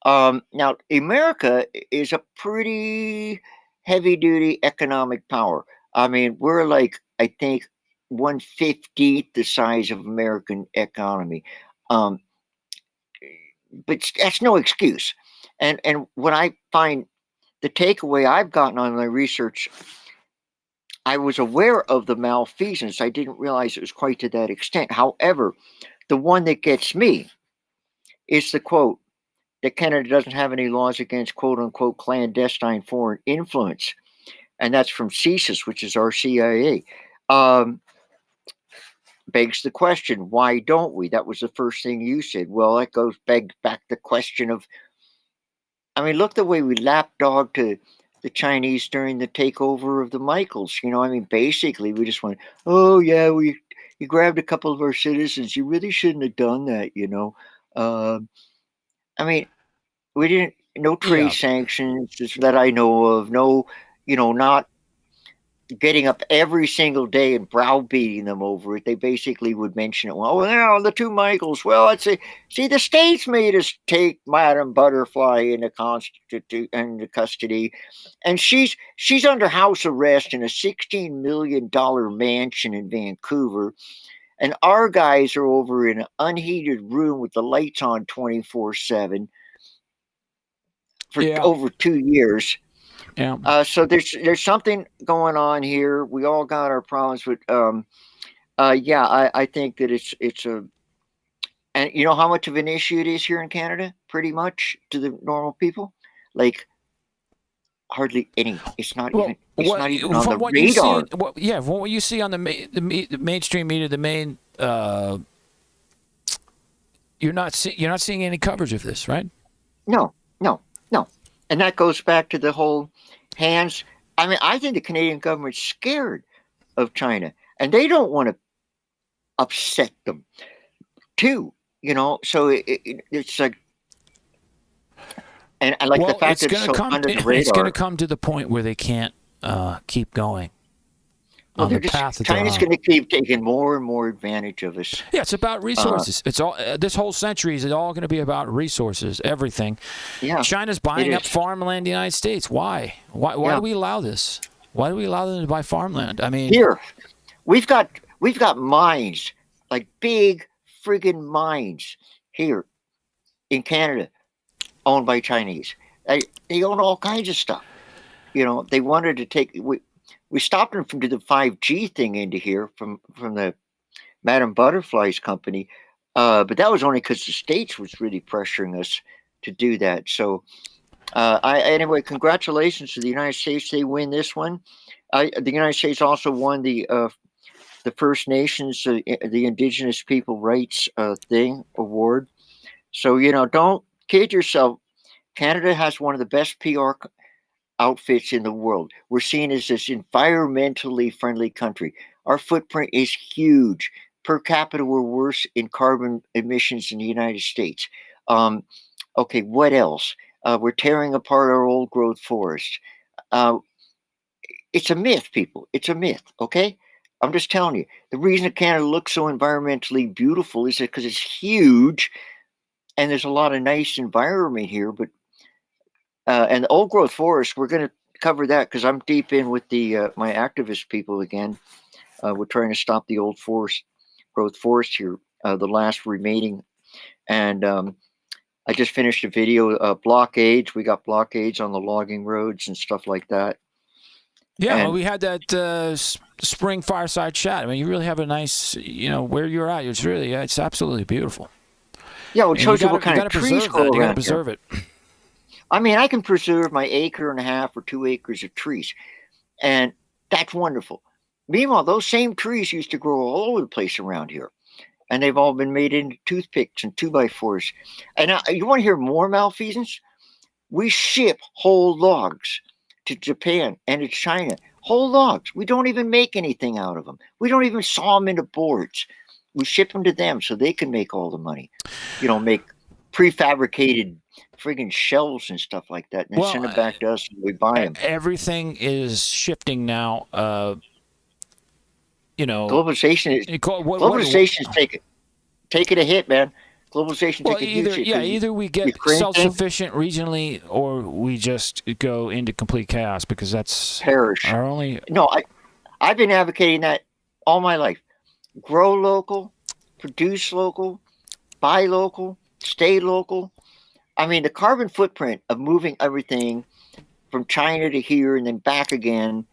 Now, America is a pretty heavy-duty economic power. I mean, we're like, I think, 1/50 the size of American economy. But that's no excuse. And what I find, the takeaway I've gotten on my research, I was aware of the malfeasance. I didn't realize it was quite to that extent. However, the one that gets me is the quote that Canada doesn't have any laws against quote unquote clandestine foreign influence. And that's from CSIS, which is our CIA. Begs the question, why don't we? That was the first thing you said. Well, that goes back the question of, I mean, look the way we lapdog to the Chinese during the takeover of the Michaels. I mean, basically, we just went, oh, yeah, you grabbed a couple of our citizens. You really shouldn't have done that, I mean, we didn't, no trade sanctions that I know of, no, not getting up every single day and browbeating them over it. They basically would mention it. Well, the two Michaels. Well, I'd say, see, the states made us take Madame Butterfly into custody, and she's under house arrest in a $16 million mansion in Vancouver, and our guys are over in an unheated room with the lights on 24/7 for over 2 years. Yeah. So there's something going on here. We all got our problems, but I think that it's a, and you know how much of an issue it is here in Canada, pretty much to the normal people, like hardly any. It's not even. It's not even on the radar. From what you see on the mainstream media, the main, you're not seeing any coverage of this, right? No. And that goes back to the whole hands. I mean, I think the Canadian government's scared of China, and they don't want to upset them, too. So it's like, and I like the fact that it's so under the radar. It's going to come to the point where they can't keep going. China's going to keep taking more and more advantage of us. Yeah, it's about resources. It's all this whole century is all going to be about resources, everything. Yeah, China's buying up farmland in the United States. Why do we allow this? Why do we allow them to buy farmland? I mean, here we've got mines, like big friggin' mines here in Canada, owned by Chinese. They own all kinds of stuff. They wanted to take. We stopped them from doing the 5G thing into here from the Madame Butterfly's company, but that was only because the States was really pressuring us to do that. So, anyway, congratulations to the United States. They win this one. The United States also won the First Nations, the Indigenous People Rights award. So don't kid yourself. Canada has one of the best PR outfits in the world. We're seen as this environmentally friendly country. Our footprint is huge. per capita, we're worse in carbon emissions in the United States. Okay, what else? We're tearing apart our old growth forests. It's a myth, people. It's a myth, okay? I'm just telling you. The reason Canada looks so environmentally beautiful is because it's huge and there's a lot of nice environment here. But and the old growth forest, we're going to cover that because I'm deep in with the my activist people again. We're trying to stop the old growth forest here, the last remaining. And I just finished a video, blockades. We got blockades on the logging roads and stuff like that. Yeah, well, we had that spring fireside chat. I mean, you really have a nice, where you're at. It's absolutely beautiful. Yeah, well, it shows you what kind of trees grow around here. You got to preserve it. I mean, I can preserve my 1.5 acres or 2 acres of trees, and that's wonderful. Meanwhile, those same trees used to grow all over the place around here, and they've all been made into toothpicks and 2x4s. And you want to hear more malfeasance? We ship whole logs to Japan and to China. Whole logs. We don't even make anything out of them. We don't even saw them into boards. We ship them to them so they can make all the money. Make prefabricated friggin' shelves and stuff like that, and then send it back to us and we buy them. Everything is shifting now. Globalization is taking a hit, man. Globalization taking a huge hit. Either we get self-sufficient regionally, or we just go into complete chaos, because that's our only. No, I've been advocating that all my life. Grow local, produce local, buy local, stay local. I mean, the carbon footprint of moving everything from China to here and then back again,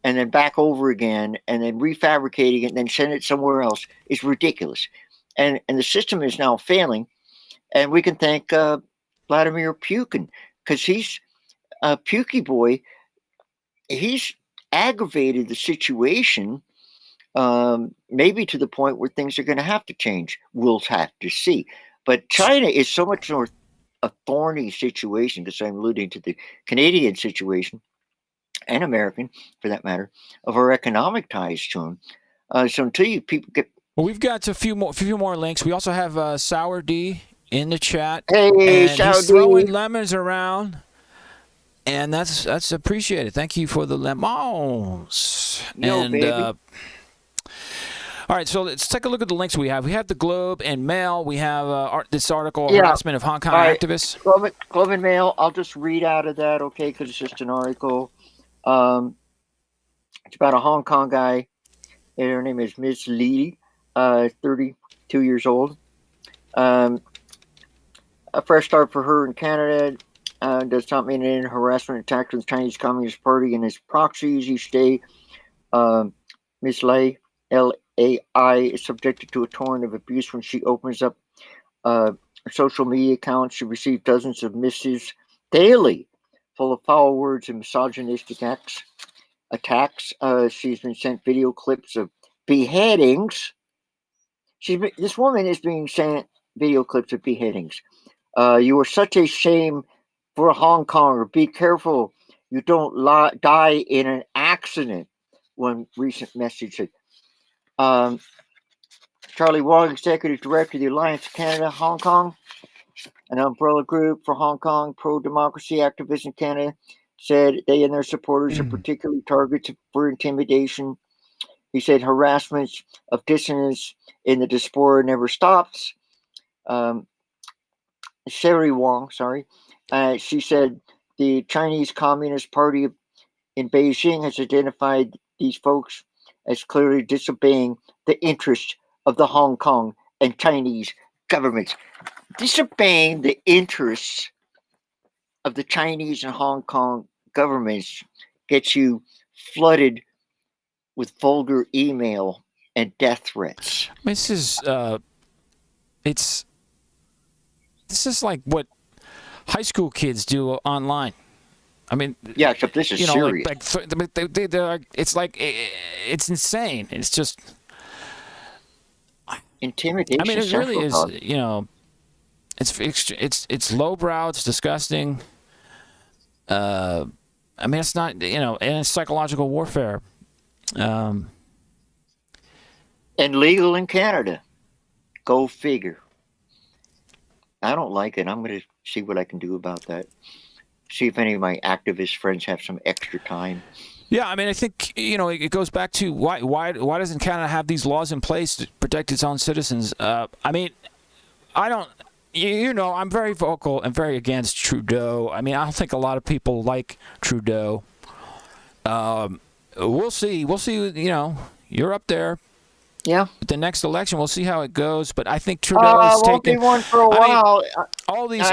and then back over again, and then refabricating it and then send it somewhere else is ridiculous. And the system is now failing. And we can thank Vladimir Putin, because he's a Pukey boy. He's aggravated the situation, maybe to the point where things are going to have to change. We'll have to see. But China is so much more a thorny situation, because I'm alluding to the Canadian situation, and American, for that matter, of our economic ties to them. So until people get... Well, we've got a few more links. We also have Sour D in the chat. Hey, and he's throwing lemons around, and that's appreciated. Thank you for the lemons. Baby. All right, so let's take a look at the links we have. We have the Globe and Mail. We have this article, Harassment of Hong Kong Activists. Globe and Mail, I'll just read out of that, okay, because it's just an article. It's about a Hong Kong guy. And her name is Ms. Lee, 32 years old. A fresh start for her in Canada. Does not mean any harassment attack on the Chinese Communist Party and its proxies each day. Ms. Lee, L-A-I, is subjected to a torrent of abuse when she opens up her social media account. She receives dozens of missives daily full of foul words and misogynistic attacks. She's been sent video clips of beheadings. This woman is being sent video clips of beheadings. You are such a shame for a Hong Konger. Be careful you don't die in an accident. One recent message said. Charlie Wong, Executive Director of the Alliance Canada Hong Kong, an umbrella group for Hong Kong pro-democracy activists in Canada, said they and their supporters are particularly targets for intimidation. He said harassment of dissidents in the diaspora never stops. Sherry Wong, she said the Chinese Communist Party in Beijing has identified these folks as clearly disobeying the interests of the Hong Kong and Chinese governments. Disobeying the interests of the Chinese and Hong Kong governments gets you flooded with vulgar email and death threats. This is like what high school kids do online. I mean, yeah, except this is serious. It's insane. It's just intimidation. I mean, it really is. It's lowbrow. It's disgusting. I mean, it's not. And it's psychological warfare. And legal in Canada. Go figure. I don't like it. I'm going to see what I can do about that. See if any of my activist friends have some extra time. Yeah, I mean, I think, it goes back to why doesn't Canada have these laws in place to protect its own citizens? I mean, I don't, I'm very vocal and very against Trudeau. I mean, I don't think a lot of people like Trudeau. We'll see. You're up there. Yeah. At the next election, we'll see how it goes. But I think Trudeau is won't taking. be one for a while. All these,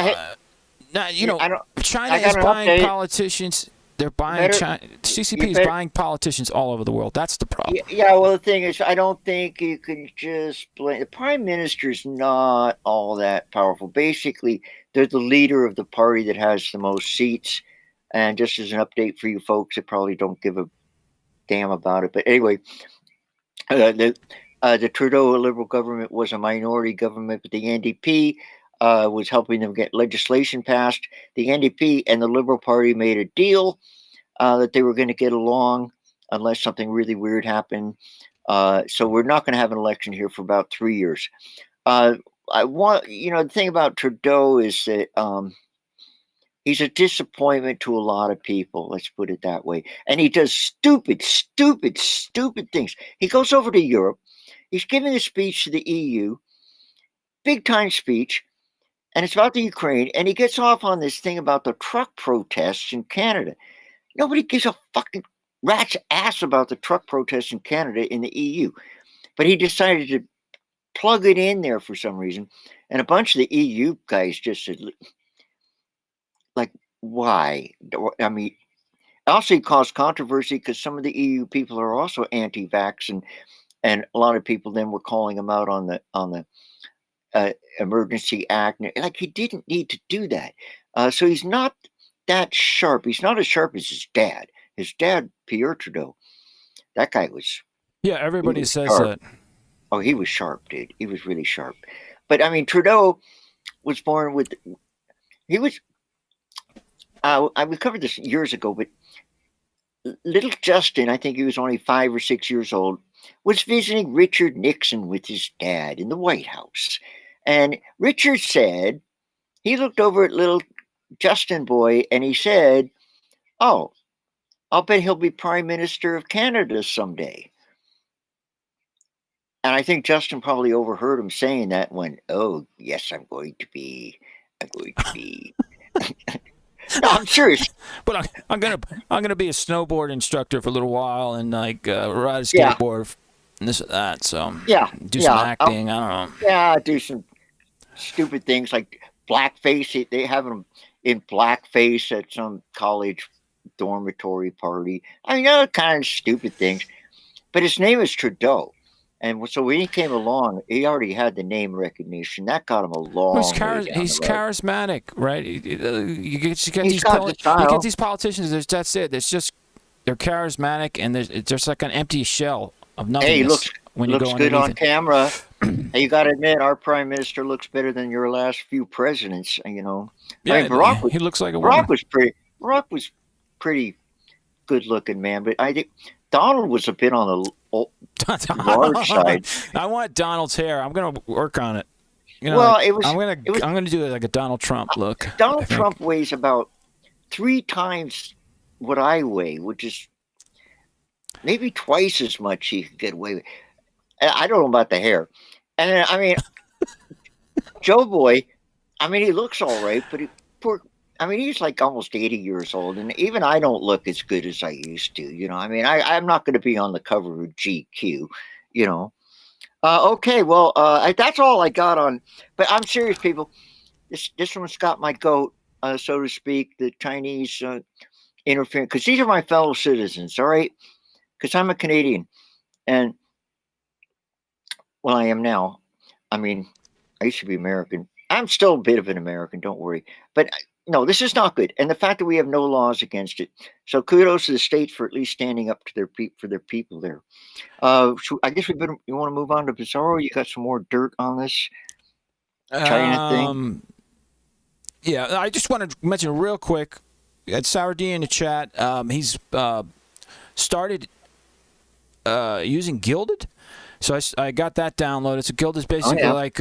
China is buying politicians. They're buying CCP is buying politicians all over the world. That's the problem. Yeah, well, the thing is, I don't think you can just blame. The prime minister's not all that powerful. Basically, they're the leader of the party that has the most seats. And just as an update for you folks that probably don't give a damn about it, but anyway, the Trudeau Liberal government was a minority government, but the NDP was helping them get legislation passed. The NDP and the Liberal Party made a deal that they were going to get along unless something really weird happened. So we're not going to have an election here for about 3 years. The thing about Trudeau is that he's a disappointment to a lot of people. Let's put it that way. And he does stupid things. He goes over to Europe. He's giving a speech to the EU, big time speech. And it's about the Ukraine, and he gets off on this thing about the truck protests in Canada. Nobody gives a fucking rat's ass about the truck protests in Canada in the EU. But he decided to plug it in there for some reason. And a bunch of the EU guys just said, like, why? I mean, also it caused controversy because some of the EU people are also anti-vax, and a lot of people then were calling him out on the Emergency Act. Like, he didn't need to do that. So he's not that sharp. He's not as sharp as his dad. His dad, Pierre Trudeau, that guy was. Yeah, everybody says sharp. that. Oh, he was sharp, dude. He was really sharp. But I mean, Trudeau was born with. He was. We covered this years ago, but little Justin, I think he was only 5 or 6 years old, was visiting Richard Nixon with his dad in the White House. And Richard said, he looked over at little Justin boy and he said, "Oh, I'll bet he'll be Prime Minister of Canada someday." And I think Justin probably overheard him saying that and went, "Oh, yes, I'm going to be. No, I'm serious. But I'm gonna be a snowboard instructor for a little while and ride a skateboard and this or that. So do some acting. I don't know. Yeah, do some stupid things like blackface. They have them in blackface at some college dormitory party. I mean, other kind of stupid things. But his name is Trudeau. And so when he came along, he already had the name recognition. That got him a long way down he's the road. charismatic, right? You get these politicians, that's it. It's just, they're charismatic, and there's like an empty shell of nothingness. Hey, he looks good on camera. Hey, you got to admit, our prime minister looks better than your last few presidents, Yeah, I mean, he looks like a Barack woman. Barack was pretty good looking, man. But I think Donald was a bit on the large side. I want Donald's hair. I'm going to work on it. I'm going to do it like a Donald Trump look. Donald Trump weighs about 3 times what I weigh, which is maybe twice as much he could get away with. I don't know about the hair. And I mean, Joe Boy, I mean, he looks all right, but he's like almost 80 years old, and even I don't look as good as I used to. I mean, I'm not going to be on the cover of GQ. Okay, well, that's all I got on. But I'm serious, people. This one's got my goat, so to speak. The Chinese interference, because these are my fellow citizens. All right, because I'm a Canadian, and well, I am now. I mean, I used to be American. I'm still a bit of an American. Don't worry, but. No, this is not good, and the fact that we have no laws against it. So kudos to the states for at least standing up to their people there. I guess you want to move on to Bizarro. You got some more dirt on this China thing. Yeah, I just wanted to mention real quick. At Sour D in the chat, he's started using Gilded So I got that downloaded. So Guild is basically like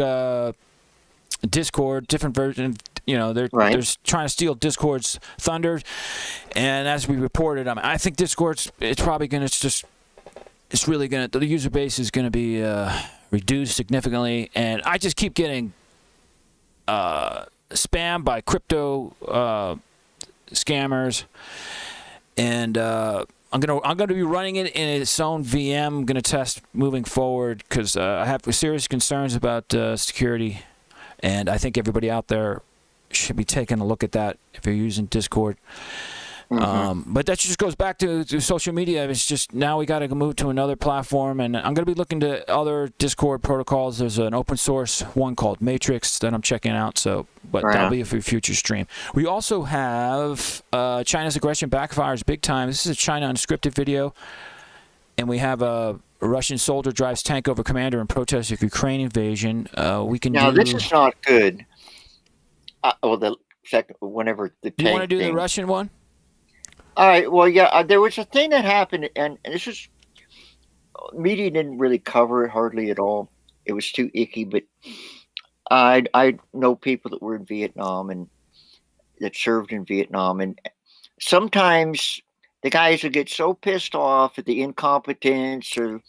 Discord, different version. You know, they're trying to steal Discord's thunder. And as we reported, I think Discord's it's probably going to the user base is going to be reduced significantly. And I just keep getting spammed by crypto scammers, and I'm gonna be running it in its own VM. I'm gonna test moving forward because I have serious concerns about security, and I think everybody out there should be taking a look at that if you're using Discord. But that just goes back to social media. It's just now we got to move to another platform, and I'm going to be looking to other Discord protocols. There's an open source one called Matrix that I'm checking out. But that'll be for a future stream. We also have China's aggression backfires big time. This is a China unscripted video, and we have a Russian soldier drives tank over commander in protest of Ukraine invasion. This is not good. The second, whenever the do you want to do the Russian one? All right. Well, yeah, there was a thing that happened, and this is media didn't really cover it hardly at all. It was too icky, but I know people that were in Vietnam and that served in Vietnam, and sometimes the guys would get so pissed off at the incompetence or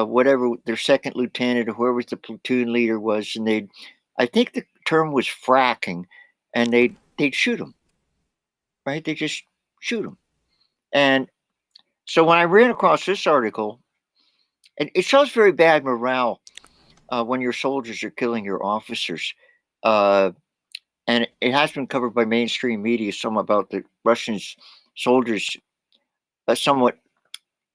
whatever their second lieutenant or whoever the platoon leader was, and I think the term was fracking, and they'd shoot them. Right? They just shoot them. And so when I ran across this article, and it shows very bad morale when your soldiers are killing your officers. And it has been covered by mainstream media, some about the Russian soldiers' somewhat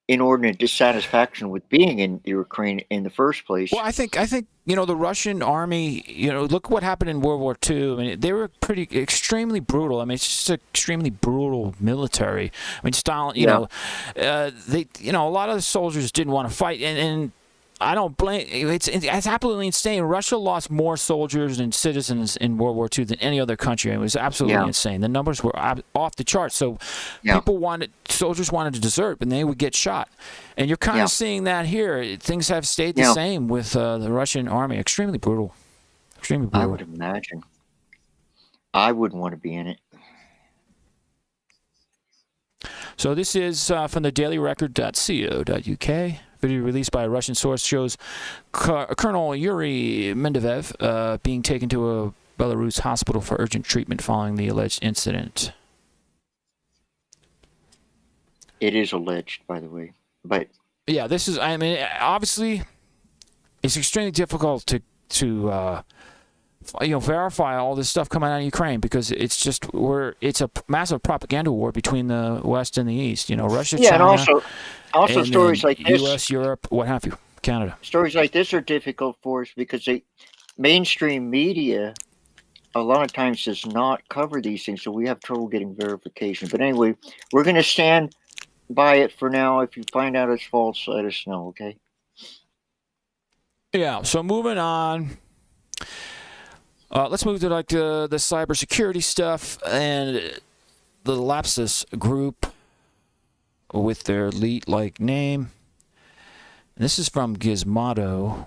inordinate dissatisfaction with being in Ukraine in the first place. Well, I think the Russian army, look what happened in World War II. I mean, they were extremely brutal. I mean, it's just an extremely brutal military. I mean, Stalin, a lot of the soldiers didn't want to fight, and I don't blame. It's absolutely insane. Russia lost more soldiers and citizens in World War II than any other country. It was absolutely insane. The numbers were off the charts. So soldiers wanted to desert, and they would get shot. And you're kind of seeing that here. Things have stayed the same with the Russian army. Extremely brutal. Extremely brutal. I would imagine. I wouldn't want to be in it. So this is from the dailyrecord.co.uk. Video released by a Russian source shows Colonel Yuri Mendevev being taken to a Belarus hospital for urgent treatment following the alleged incident. It is alleged, by the way. But yeah, this is. I mean, obviously, it's extremely difficult to verify all this stuff coming out of Ukraine because it's a massive propaganda war between the West and the East. Russia, China, and also stories like this, U.S., Europe, what have you, Canada. Stories like this are difficult for us because mainstream media a lot of times does not cover these things, so we have trouble getting verification. But anyway, we're going to stand by it for now. If you find out it's false, let us know, okay? Yeah, so moving on. Let's move to the cybersecurity stuff and the Lapsus group with their elite-like name. And this is from Gizmodo.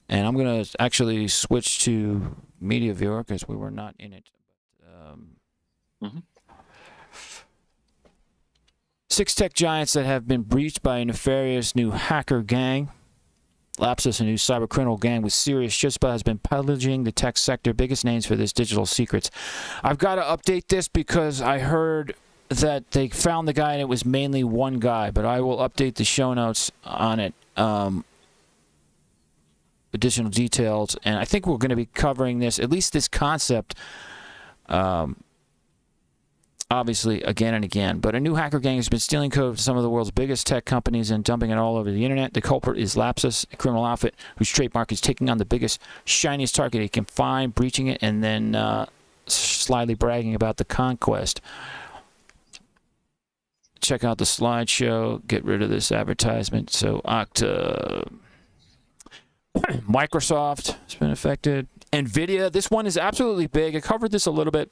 And I'm going to actually switch to Media Viewer because we were not in it. 6 tech giants that have been breached by a nefarious new hacker gang. Lapsus, a new cybercriminal gang with serious chutzpah, has been pillaging the tech sector. Biggest names for this digital secrets. I've got to update this because I heard that they found the guy and it was mainly one guy, but I will update the show notes on it. Additional details, and I think we're going to be covering this, at least this concept, obviously again and again. But a new hacker gang has been stealing code from some of the world's biggest tech companies and dumping it all over the internet. The culprit is Lapsus, a criminal outfit whose trademark is taking on the biggest, shiniest target it can find, breaching it, and then slyly bragging about the conquest. Check out the slideshow. Get rid of this advertisement. So Microsoft has been affected. NVIDIA, this one is absolutely big. I covered this a little bit.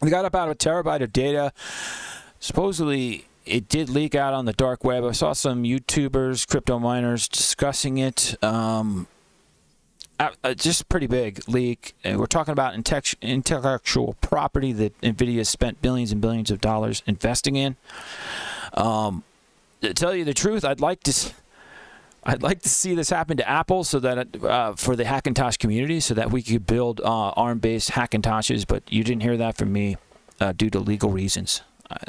We got about a terabyte of data. Supposedly, it did leak out on the dark web. I saw some YouTubers, crypto miners discussing it. Just pretty big leak. We're talking about intellectual property that NVIDIA spent billions and billions of dollars investing in. To tell you the truth, I'd like to see this happen to Apple, so that for the Hackintosh community, so that we could build ARM-based Hackintoshes. But you didn't hear that from me due to legal reasons.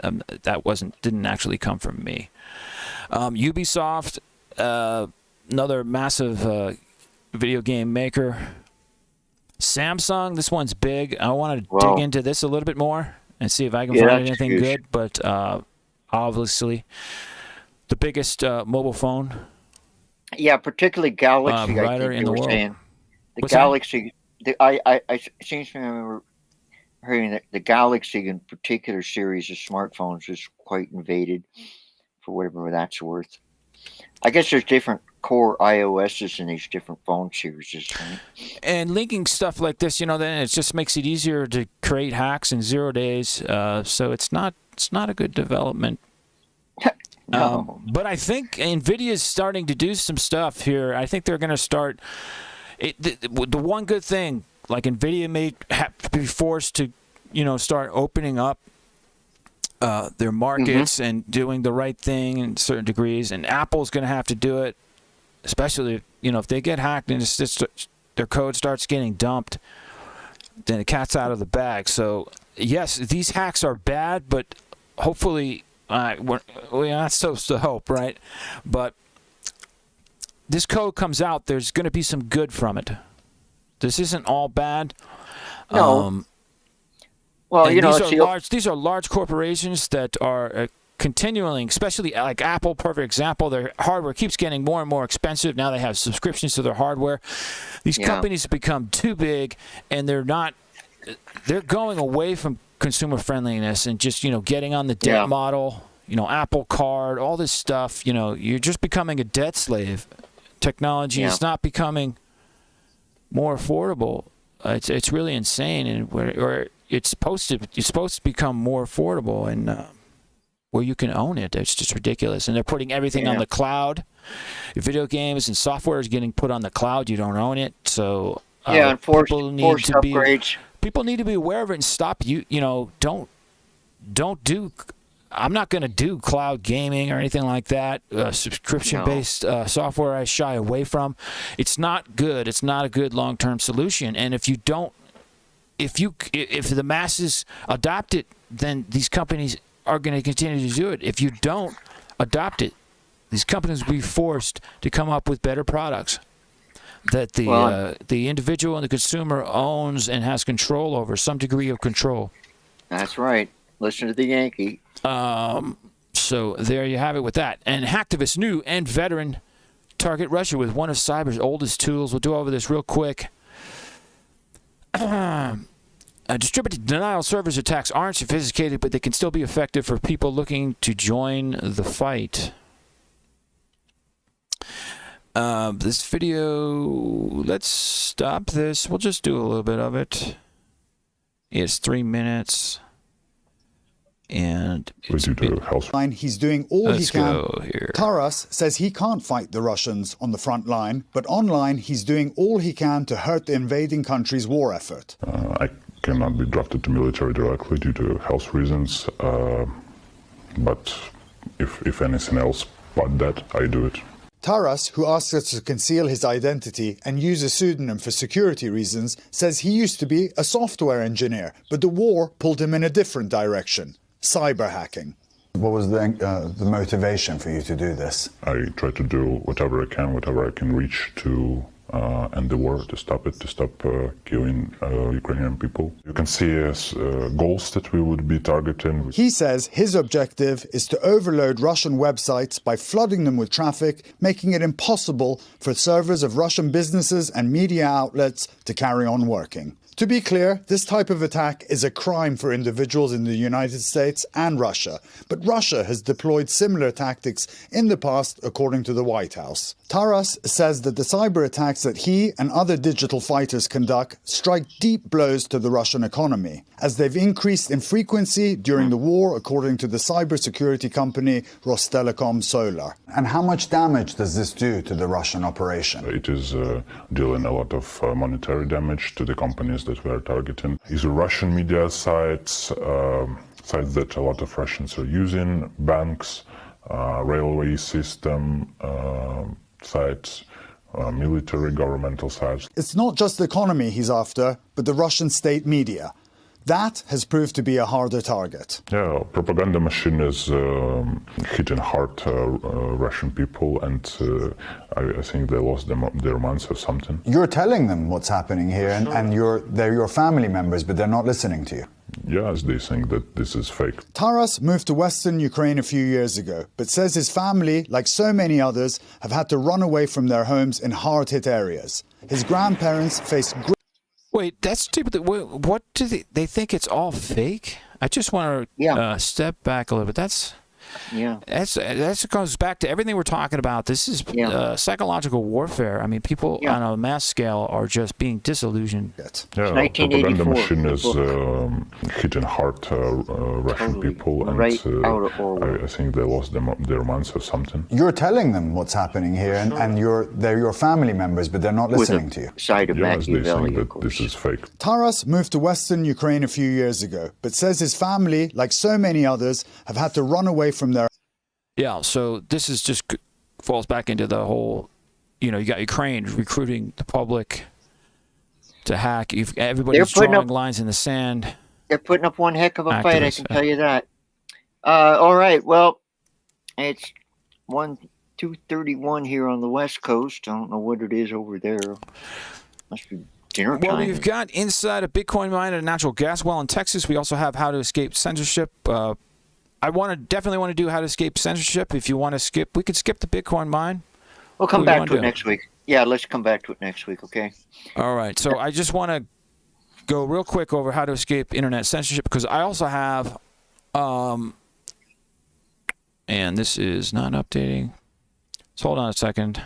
That didn't actually come from me. Ubisoft, another massive video game maker. Samsung, this one's big. I want to dig into this a little bit more and see if I can find anything good. But obviously, the biggest mobile phone. Yeah, particularly Galaxy. I think in the world. Saying. The What's Galaxy. I seem to remember hearing that the Galaxy in particular series of smartphones is quite invaded, for whatever that's worth. I guess there's different core iOSs in these different phone series, right? And linking stuff like this, then it just makes it easier to create hacks in 0 days. So it's not a good development. No. But I think NVIDIA is starting to do some stuff here. I think they're going to start. The one good thing, like NVIDIA may have to be forced to, start opening up their markets and doing the right thing in certain degrees. And Apple's going to have to do it, especially if they get hacked and their code starts getting dumped, then the cat's out of the bag. So yes, these hacks are bad, but hopefully. We're not supposed to hope, right? But this code comes out, there's going to be some good from it. This isn't all bad. No. These are large corporations that are continuing, especially like Apple, perfect example. Their hardware keeps getting more and more expensive. Now they have subscriptions to their hardware. These companies have become too big, and they're going away from consumer friendliness and just getting on the debt model, Apple Card, all this stuff. You're just becoming a debt slave. Technology is not becoming more affordable. It's really insane, and where it's supposed to become more affordable and where you can own it. It's just ridiculous, and they're putting everything on the cloud. Video games and software is getting put on the cloud. You don't own it, so and forced upgrades. People need to be aware of it and stop. Don't do. I'm not going to do cloud gaming or anything like that. Subscription-based software I shy away from. It's not good. It's not a good long-term solution. And if the masses adopt it, then these companies are going to continue to do it. If you don't adopt it, these companies will be forced to come up with better products that the individual and the consumer owns and has control over, some degree of control. That's right. Listen to the Yankee. So there you have it with that. And hacktivists new and veteran target Russia with one of cyber's oldest tools. We'll do over this real quick. Distributed denial servers attacks aren't sophisticated, but they can still be effective for people looking to join the fight. This video, let's stop this. We'll just do a little bit of it. It's 3 minutes. And he's doing all he can. Taras says he can't fight the Russians on the front line, but online he's doing all he can to hurt the invading country's war effort. I cannot be drafted to military directly due to health reasons, but if anything else but that, I do it. Taras, who asks us to conceal his identity and use a pseudonym for security reasons, says he used to be a software engineer, but the war pulled him in a different direction. Cyber hacking. What was the motivation for you to do this? I try to do whatever I can reach to end the war, to stop killing Ukrainian people. You can see as goals that we would be targeting. He says his objective is to overload Russian websites by flooding them with traffic, making it impossible for servers of Russian businesses and media outlets to carry on working. To be clear, this type of attack is a crime for individuals in the United States and Russia, but Russia has deployed similar tactics in the past, according to the White House. Taras says that the cyber attacks that he and other digital fighters conduct strike deep blows to the Russian economy, as they've increased in frequency during the war, according to the cybersecurity company Rostelecom Solar. And how much damage does this do to the Russian operation? It is dealing a lot of monetary damage to the companies that we are targeting. These are Russian media sites, sites that a lot of Russians are using, banks, railway system sites, military governmental sites. It's not just the economy he's after, but the Russian state media. That has proved to be a harder target. Yeah, propaganda machine is hitting hard Russian people, and I think they lost their minds or something. You're telling them what's happening here, and they're your family members, but they're not listening to you. Yes, they think that this is fake. Taras moved to Western Ukraine a few years ago, but says his family, like so many others, have had to run away from their homes in hard-hit areas. His grandparents face... Wait, that's stupid. What do they think it's all fake? I just want to step back a little bit. That's goes back to everything we're talking about. This is psychological warfare. I mean, people on a mass scale are just being disillusioned. Yeah, propaganda machine is hitting hard Russian people, and I think they lost their minds or something. You're telling them what's happening here, and they're your family members, but they're not listening to you. Yes, they think that this is fake. Taras moved to Western Ukraine a few years ago, but says his family, like so many others, have had to run away from their... Yeah, so this is just falls back into the whole, you got Ukraine recruiting the public to hack. Everybody's drawing lines in the sand. They're putting up one heck of a fight, I can tell you that. All right, well, it's 2:31 here on the West Coast. I don't know what it is over there. Must be dinner time. Well, we've got inside a Bitcoin mine at a natural gas well in Texas. We also have how to escape censorship. I definitely want to do how to escape censorship. If you want to skip, we could skip the Bitcoin mine. We'll come back to it next week. Yeah, let's come back to it next week, okay? All right. So I just want to go real quick over how to escape internet censorship, because I also have, and this is not updating. So hold on a second.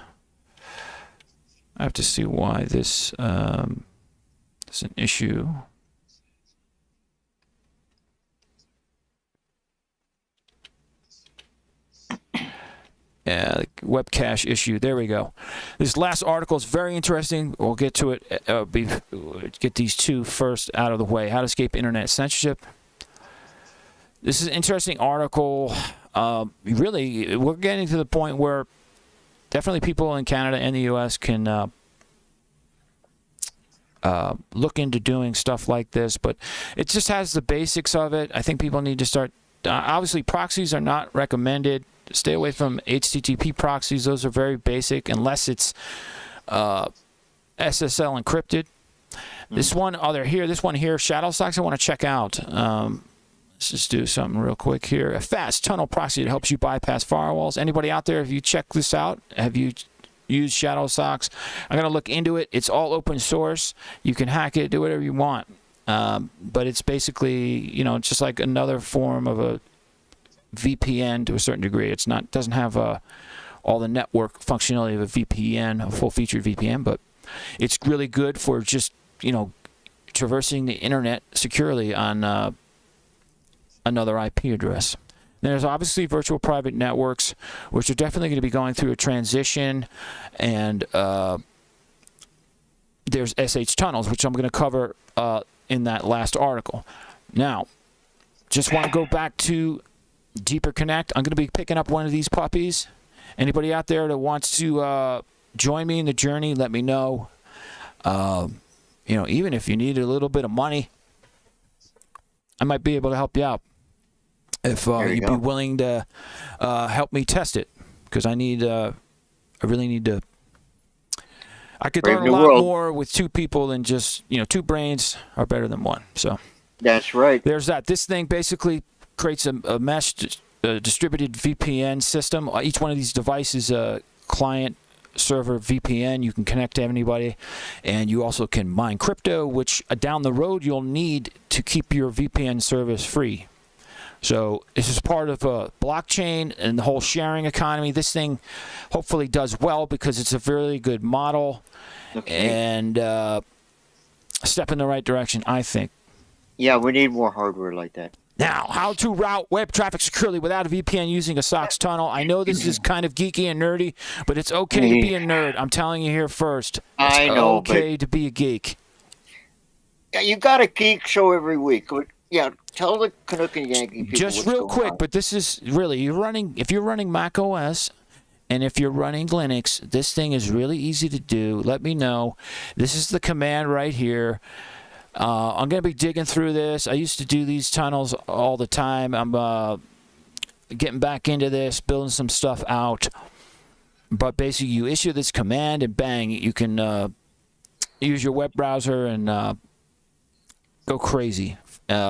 I have to see why this is an issue. Web cache issue. There we go. This last article is very interesting. We'll get to it. Get these two first out of the way. How to escape internet censorship. This is an interesting article. Really, we're getting to the point where definitely people in Canada and the U.S. can look into doing stuff like this, but it just has the basics of it. I think people need to start. Obviously, proxies are not recommended. Stay away from HTTP proxies. Those are very basic, unless it's SSL encrypted. This one here, shadow stocks, I want to check out. Let's just do something real quick here. A fast tunnel proxy that helps you bypass firewalls. Anybody out there, have you checked this out? Have you used shadow stocks? I'm going to look into it. It's all open source. You can hack it, do whatever you want. But it's basically, just like another form of a VPN to a certain degree. It's not doesn't have all the network functionality of a VPN, a full-featured VPN, but it's really good for just traversing the internet securely on another IP address. There's obviously virtual private networks, which are definitely going to be going through a transition, and there's SH tunnels, which I'm going to cover in that last article. Now, just want to go back to Deeper Connect. I'm going to be picking up one of these puppies. Anybody out there that wants to join me in the journey, let me know. Even if you need a little bit of money, I might be able to help you out. If you'd be willing to help me test it, because I really need to. I could learn a lot more with two people than just, two brains are better than one. So that's right. There's that. This thing basically creates a mesh distributed VPN system. Each one of these devices is a client server VPN. You can connect to anybody, and you also can mine crypto, which down the road you'll need to keep your VPN service free. So this is part of a blockchain and the whole sharing economy. This thing hopefully does well because it's a really good model and a step in the right direction, I think. Yeah, we need more hardware like that. Now, how to route web traffic securely without a VPN using a SOX tunnel. I know this is kind of geeky and nerdy, but it's okay to be a nerd. I'm telling you here first. I know, okay to be a geek. Yeah, you got a geek show every week. Yeah, tell the Canuck and Yankee people. Just real quick, but this is really if you're running Mac OS and if you're running Linux, this thing is really easy to do. Let me know. This is the command right here. I'm going to be digging through this. I used to do these tunnels all the time. I'm getting back into this, building some stuff out. But basically, you issue this command and bang, you can use your web browser and go crazy.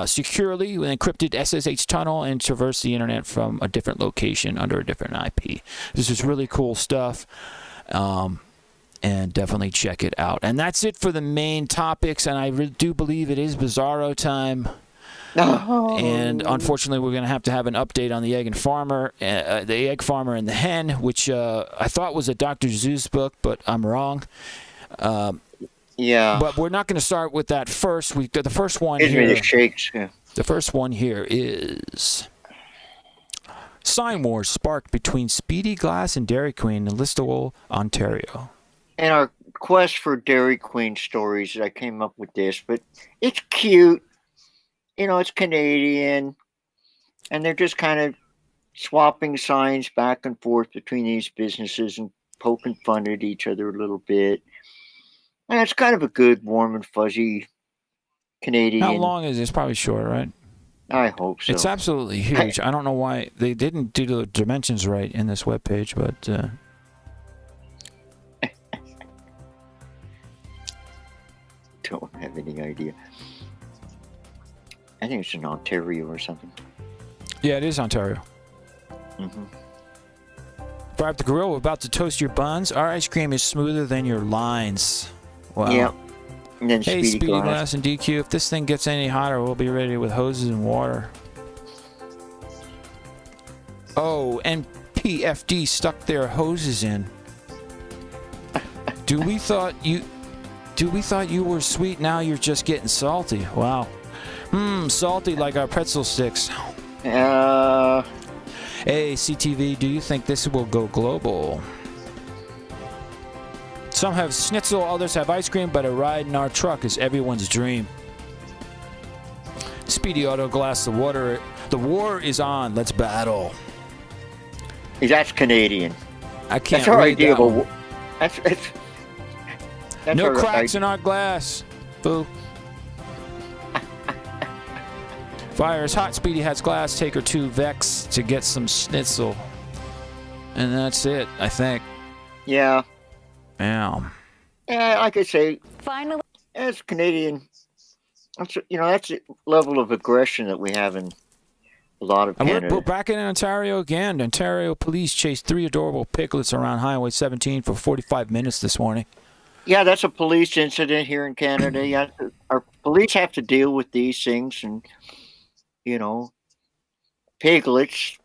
Securely with encrypted SSH tunnel and traverse the internet from a different location under a different IP. This is really cool stuff, and definitely check it out. And that's it for the main topics, and I do believe it is Bizarro time. And unfortunately, we're going to have an update on the egg farmer and the hen, which I thought was a Dr. Seuss book, but I'm wrong. Yeah. But we're not going to start with that first. The first one Gives me here. the shakes. Yeah. The first one here is sign wars sparked between Speedy Glass and Dairy Queen in Listowel, Ontario. And our quest for Dairy Queen stories, I came up with this, but it's cute. It's Canadian, and they're just kind of swapping signs back and forth between these businesses and poking fun at each other a little bit. And it's kind of a good, warm and fuzzy Canadian. How long is this? Probably short, right? I hope so. It's absolutely huge. I don't know why they didn't do the dimensions right in this webpage, but don't have any idea. I think it's in Ontario or something. Yeah, it is Ontario. Mm-hmm. Fire up the grill. We're about to toast your buns. Our ice cream is smoother than your lines. Wow. Yeah. And then hey, Speedy Glass and DQ, if this thing gets any hotter, we'll be ready with hoses and water. Oh, and PFD stuck their hoses in. We thought you were sweet, now you're just getting salty. Wow. Salty like our pretzel sticks. Hey, CTV, do you think this will go global? Some have schnitzel, others have ice cream, but a ride in our truck is everyone's dream. Speedy Auto Glass, the war is on. Let's battle. That's Canadian. I can't That's our read idea that of one. That's no our cracks in our glass. Boo. Fires hot. Speedy has glass. Take her to Vex to get some schnitzel. And that's it, I think. Yeah. Yeah. Yeah, like I say, Finally, as Canadian, that's the level of aggression that we have in a lot of Canada. We're back in Ontario again. Ontario police chased 3 adorable piglets around Highway 17 for 45 minutes this morning. Yeah, that's a police incident here in Canada. Yeah, our police have to deal with these things, and piglets,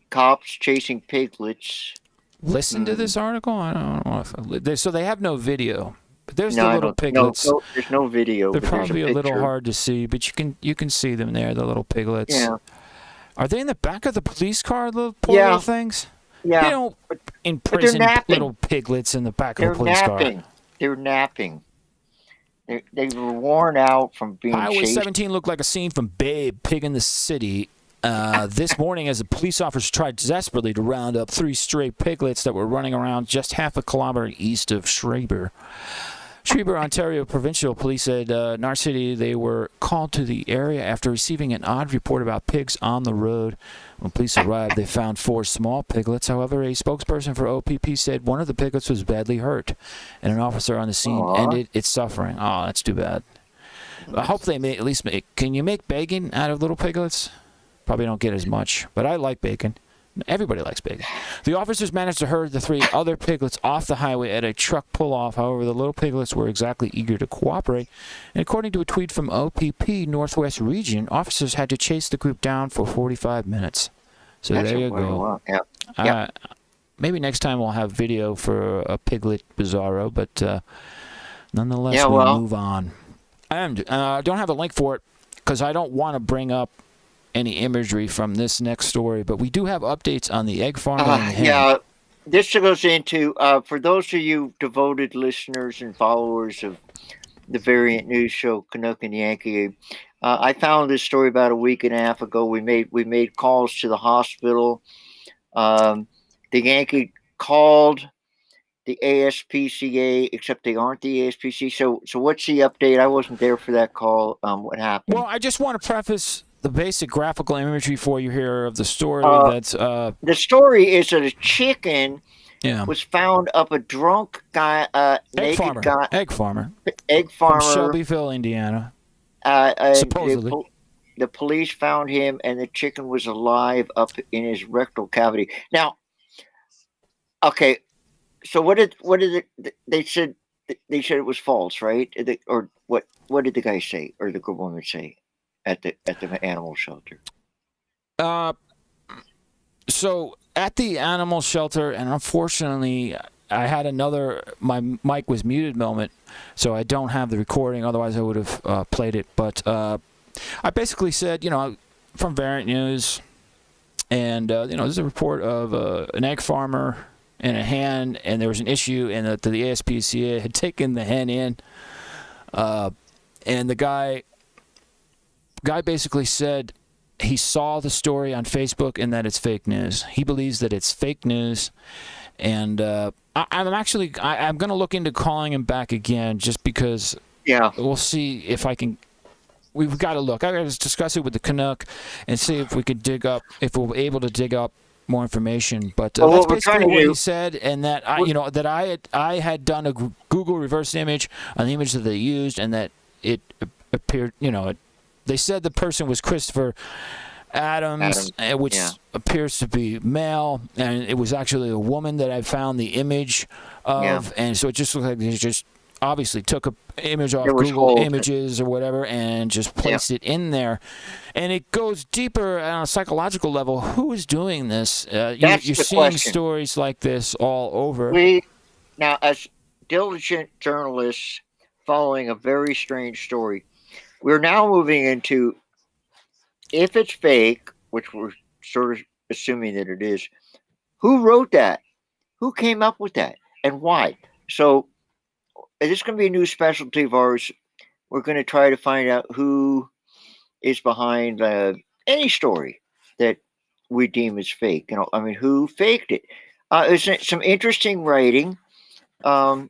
cops chasing piglets. Listen to this article. I don't know so they have no video, but there's the little piglets. No, there's no video. They're probably a little hard to see, but you can see them there. The little piglets. Yeah. Are they in the back of the police car? Little little things. Yeah. They don't imprison little piglets in the back of the police car. They're napping. They were worn out from being Highway chased. 17 looked like a scene from Babe, Pig in the City. This morning, as the police officers tried desperately to round up 3 stray piglets that were running around just half a kilometer east of Schreiber. Schreiber, Ontario Provincial Police said in our city they were called to the area after receiving an odd report about pigs on the road. When police arrived, they found 4 small piglets. However, a spokesperson for OPP said one of the piglets was badly hurt, and an officer on the scene ended its suffering. Oh, that's too bad. I hope they at least make. Can you make bacon out of little piglets? Probably don't get as much, but I like bacon. Everybody likes bacon. The officers managed to herd the 3 other piglets off the highway at a truck pull-off. However, the little piglets were exactly eager to cooperate. And according to a tweet from OPP Northwest Region, officers had to chase the group down for 45 minutes. So That's there you go. Yeah. Maybe next time we'll have video for a piglet bizarro, but nonetheless, Yeah, we'll move on. And I don't have a link for it because I don't want to bring up any imagery from this next story, but we do have updates on the egg farmer and the hen. Yeah, this goes into, for those of you devoted listeners and followers of the Variant News show, Canuck and Yankee, I found this story about a week and a half ago. We made calls to the hospital. The Yankee called the ASPCA, except they aren't the ASPCA. So what's the update? I wasn't there for that call. What happened? Well, I just want to preface the basic graphical imagery for you here of the story. The story is that a chicken was found up a drunk guy, naked guy. Egg farmer. From Shelbyville, Indiana. Supposedly. The police found him, and the chicken was alive up in his rectal cavity. Now, okay, so what did they said? They said it was false, right? Or what? What did the guy say, or the good woman say at the animal shelter? So at the animal shelter, and unfortunately, I had my mic was muted moment, so I don't have the recording. Otherwise, I would have played it. But I basically said, from Variant News, and there's a report of an egg farmer and a hen, and there was an issue, and that the ASPCA had taken the hen in, and the guy basically said he saw the story on Facebook and that it's fake news. He believes that it's fake news, and I'm going to look into calling him back again just because. Yeah, we'll see if I can. We've got to look. I got to discuss it with the Canuck and see if we could if we're able to dig up more information. But that's basically what he said, and that I had done a Google reverse image on the image that they used, and that it appeared. They said the person was Christopher Adams, which appears to be male, and it was actually a woman that I found the image of, and so it just looked like they just obviously took an image off Google Images or whatever and just placed it in there. And it goes deeper on a psychological level. Who is doing this? You're seeing stories like this all over. Now, as diligent journalists following a very strange story, we're now moving into, if it's fake, which we're sort of assuming that it is, who wrote that? Who came up with that? And why? So this is going to be a new specialty of ours. We're going to try to find out who is behind any story that we deem as fake. Who faked it? There's some interesting writing. We're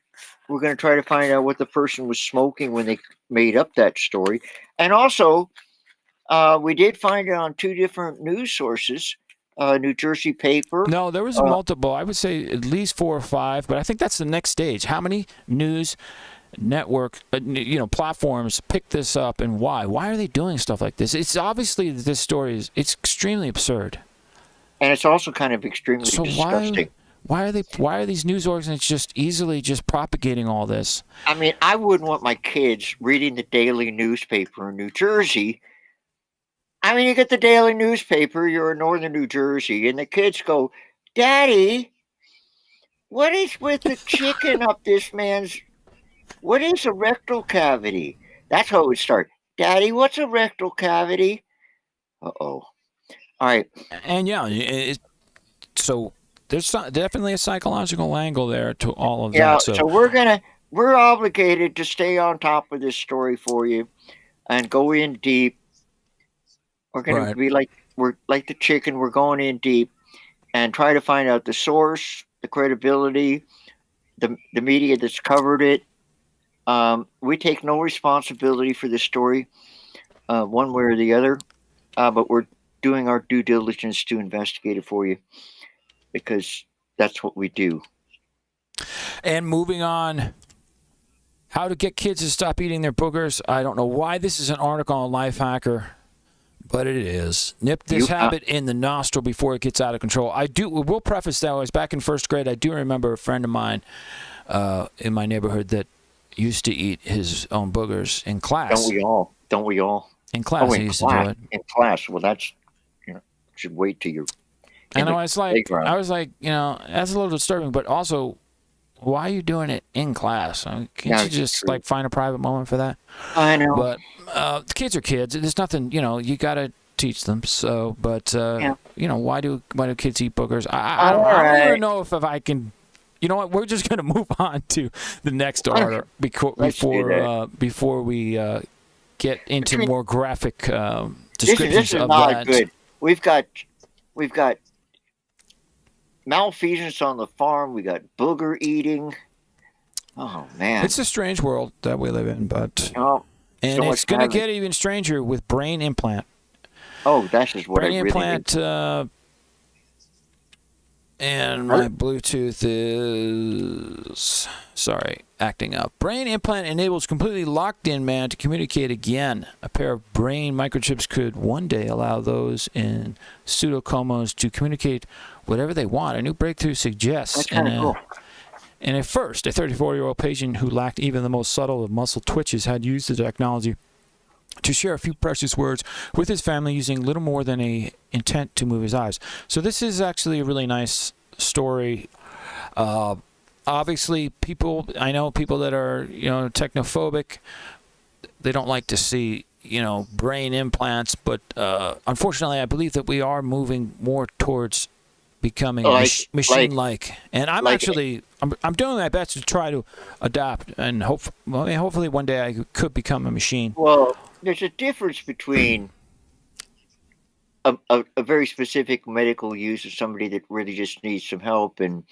going to try to find out what the person was smoking when they made up that story. And also, we did find it on 2 different news sources. New Jersey paper. No, there was multiple. I would say at least 4 or 5, but I think that's the next stage. How many news network, platforms pick this up, and why? Why are they doing stuff like this? It's obviously this story it's extremely absurd, and it's also kind of extremely disgusting. Why are these news organizations just easily propagating all this? I mean, I wouldn't want my kids reading the daily newspaper in New Jersey. I mean, you get the daily newspaper, you're in northern New Jersey, and the kids go, "Daddy, what is with the chicken up this man's, what is a rectal cavity?" That's how it would start. "Daddy, what's a rectal cavity?" Uh-oh. All right. And so there's definitely a psychological angle there to all of that. Yeah, so we're obligated to stay on top of this story for you and go in deep. We're going to be like the chicken. We're going in deep and try to find out the source, the credibility, the media that's covered it. We take no responsibility for this story, one way or the other, but we're doing our due diligence to investigate it for you because that's what we do. And moving on, how to get kids to stop eating their boogers. I don't know why this is an article on Lifehacker. But it is. Nip this habit in the nostril before it gets out of control. We'll preface that. I was back in first grade. I do remember a friend of mine in my neighborhood that used to eat his own boogers in class. Don't we all? In class, he used to do it. In class. Well, that's, should wait till you're. And I was like, that's a little disturbing, but also, why are you doing it in class? Can't you just find a private moment for that? I know. But the kids are kids. There's nothing, you got to teach them. So, but why do kids eat boogers? I don't even know if I can. You know what? We're just going to move on to the next order before we get into more graphic descriptions this is of not that. Good. We've got malfeasance on the farm. We got booger eating. Oh man, it's a strange world that we live in, but and so it's going to get even stranger with brain implant. Oh, that's just what brain I really implant. And my Bluetooth is acting up. Brain implant enables completely locked-in man to communicate again. A pair of brain microchips could one day allow those in pseudocomas to communicate whatever they want. A new breakthrough suggests. That's kind of cool. And at first, a 34-year-old patient who lacked even the most subtle of muscle twitches had used the technology to share a few precious words with his family using little more than a intent to move his eyes. So this is actually a really nice story. Obviously, I know people that are, technophobic, they don't like to see, brain implants, but unfortunately, I believe that we are moving more towards becoming machine-like. And I'm doing my best to try to adapt, and hopefully one day I could become a machine. Well, there's a difference between a very specific medical use of somebody that really just needs some help and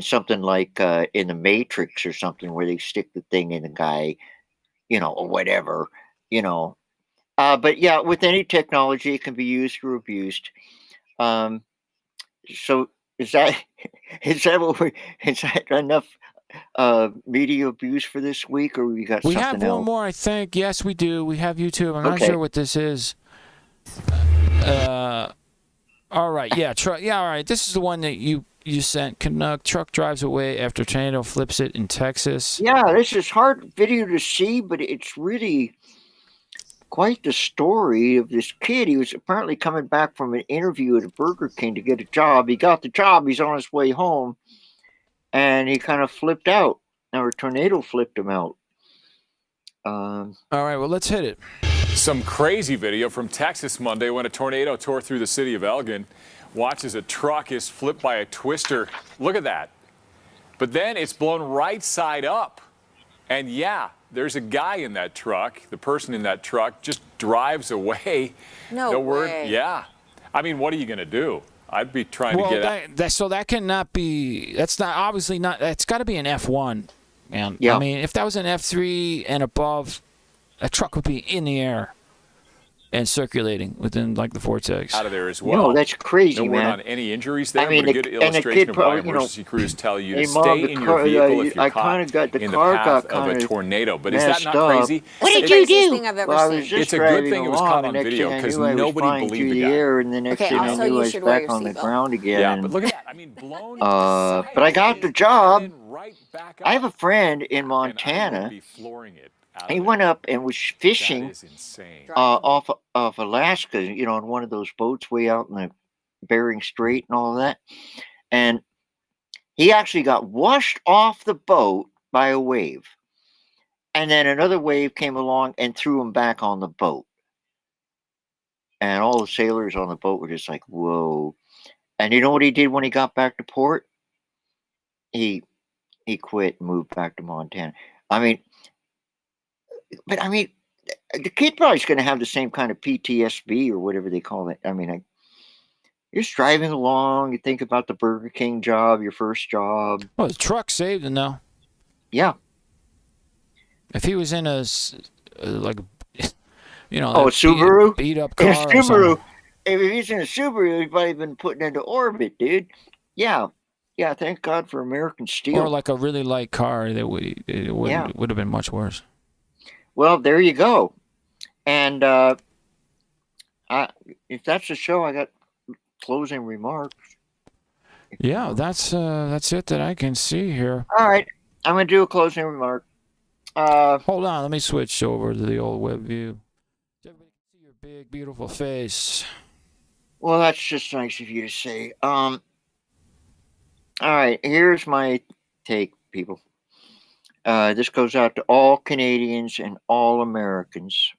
something like in the Matrix or something where they stick the thing in the guy, or whatever, But yeah, with any technology, it can be used or abused. So is that enough media abuse for this week, or we got something else? We have one more, I think. Yes, we do. We have YouTube. I'm not sure what this is. All right. Yeah. All right. This is the one that you sent. Canuck truck drives away after tornado flips it in Texas. Yeah, this is hard video to see, but it's really quite the story of this kid. He was apparently coming back from an interview at a Burger King to get a job. He got the job. He's on his way home, and he kind of flipped out. Now a tornado flipped him out. All right, well, let's hit it. Some crazy video from Texas Monday when a tornado tore through the city of Elgin. Watch as a truck is flipped by a twister. Look at that. But then it's blown right side up. And yeah, there's a guy in that truck. The person in that truck just drives away. No way. Yeah. I mean, what are you going to do? I'd be trying to get out. So that cannot be, that's not, obviously not, that's got to be an F1, man. Yeah. I mean, if that was an F3 and above, a truck would be in the air and circulating within like the vortex. Out of there as well. No, that's crazy, no man. word on any injuries there, I mean, but a good illustration of why emergency crews tell you to stay in your vehicle if you're caught in the path of a tornado. But is that not crazy? What did you do? It's a good thing it was caught on video because nobody believed the guy. And the next thing I knew, I was back on the ground again. Yeah, but look at that. I mean, blown. But I got the job. I have a friend in Montana. He went up and was fishing off of Alaska, on one of those boats way out in the Bering Strait and all of that. And he actually got washed off the boat by a wave. And then another wave came along and threw him back on the boat. And all the sailors on the boat were just like, whoa. And you know what he did when he got back to port? He quit and moved back to Montana. But the kid probably is going to have the same kind of PTSD or whatever they call it. You're just driving along. You think about the Burger King job, your first job. Well, the truck saved him, though. Yeah. If he was in a Subaru? beat up car. Subaru. If he's in a Subaru, he'd probably been put into orbit, dude. Yeah. Yeah, thank God for American steel. Or like a really light car that would have been much worse. Well, there you go. And if that's the show, I got closing remarks. Yeah, that's it that I can see here. All right, I'm gonna do a closing remark. Hold on, let me switch over to the old web view. Everybody can see your big, beautiful face. Well, that's just nice of you to say. All right, here's my take, people. This goes out to all Canadians and all Americans.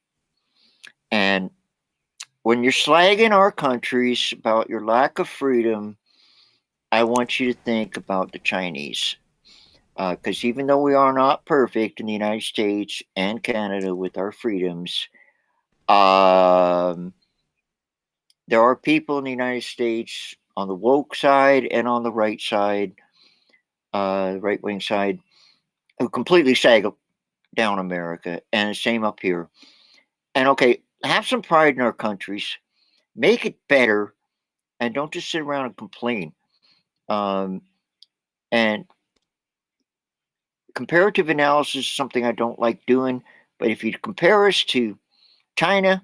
And when you're slagging our countries about your lack of freedom, I want you to think about the Chinese. Because even though we are not perfect in the United States and Canada with our freedoms, there are people in the United States on the woke side and on the right side, right-wing side, who completely sag down America, and the same up here. And okay, have some pride in our countries, make it better, and don't just sit around and complain. And comparative analysis is something I don't like doing, but if you compare us to China,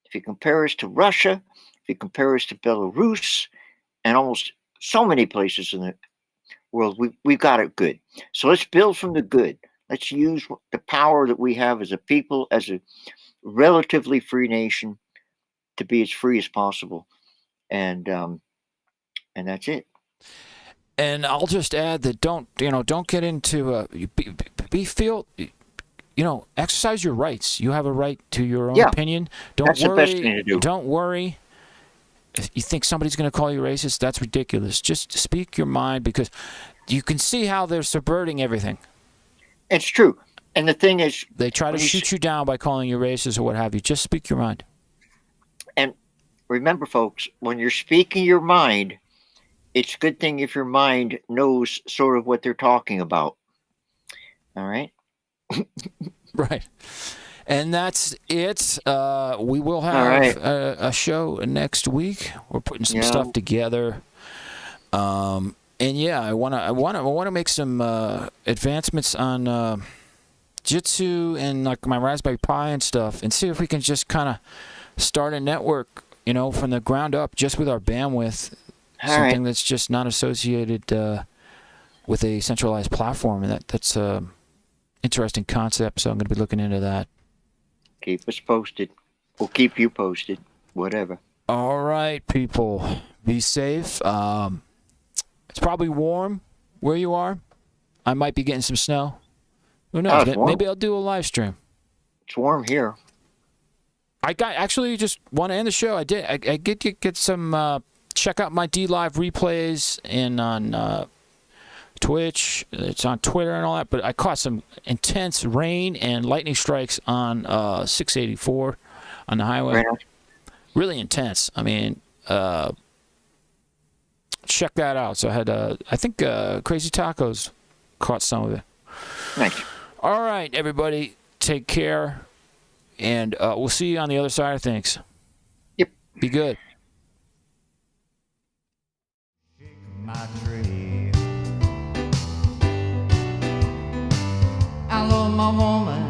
if you compare us to Russia, if you compare us to Belarus, and almost so many places in the world, we've got it good. So let's build from the good. Let's use the power that we have as a people, as a relatively free nation, to be as free as possible. And that's it. And I'll just add that don't get into exercise your rights. You have a right to your own opinion. That's the best thing to do. Don't worry. If you think somebody's going to call you racist, that's ridiculous. Just speak your mind, because you can see how they're subverting everything. It's true. And the thing is, they try to shoot you down by calling you racist or what have you. Just speak your mind. And remember, folks, when you're speaking your mind, it's a good thing if your mind knows sort of what they're talking about. All right? Right. And that's it. We will have a show next week. We're putting some stuff together. And yeah, I want to make some advancements on Jitsu and like my Raspberry Pi and stuff, and see if we can just kind of start a network, from the ground up, just with our bandwidth. Something that's just not associated with a centralized platform, and that's an interesting concept. So I'm going to be looking into that. Keep us posted. We'll keep you posted. Whatever. All right, people. Be safe. It's probably warm where you are. I might be getting some snow. Who knows? Maybe I'll do a live stream. It's warm here. I actually just want to end the show. I did. I get some. Check out my DLive replays and on Twitch. It's on Twitter and all that. But I caught some intense rain and lightning strikes on 684 on the highway. Right. Really intense. I mean, check that out. So I had, I think Crazy Tacos caught some of it. Nice. All right, everybody. Take care. And we'll see you on the other side of things. Yep. Be good. My tree. I love my woman.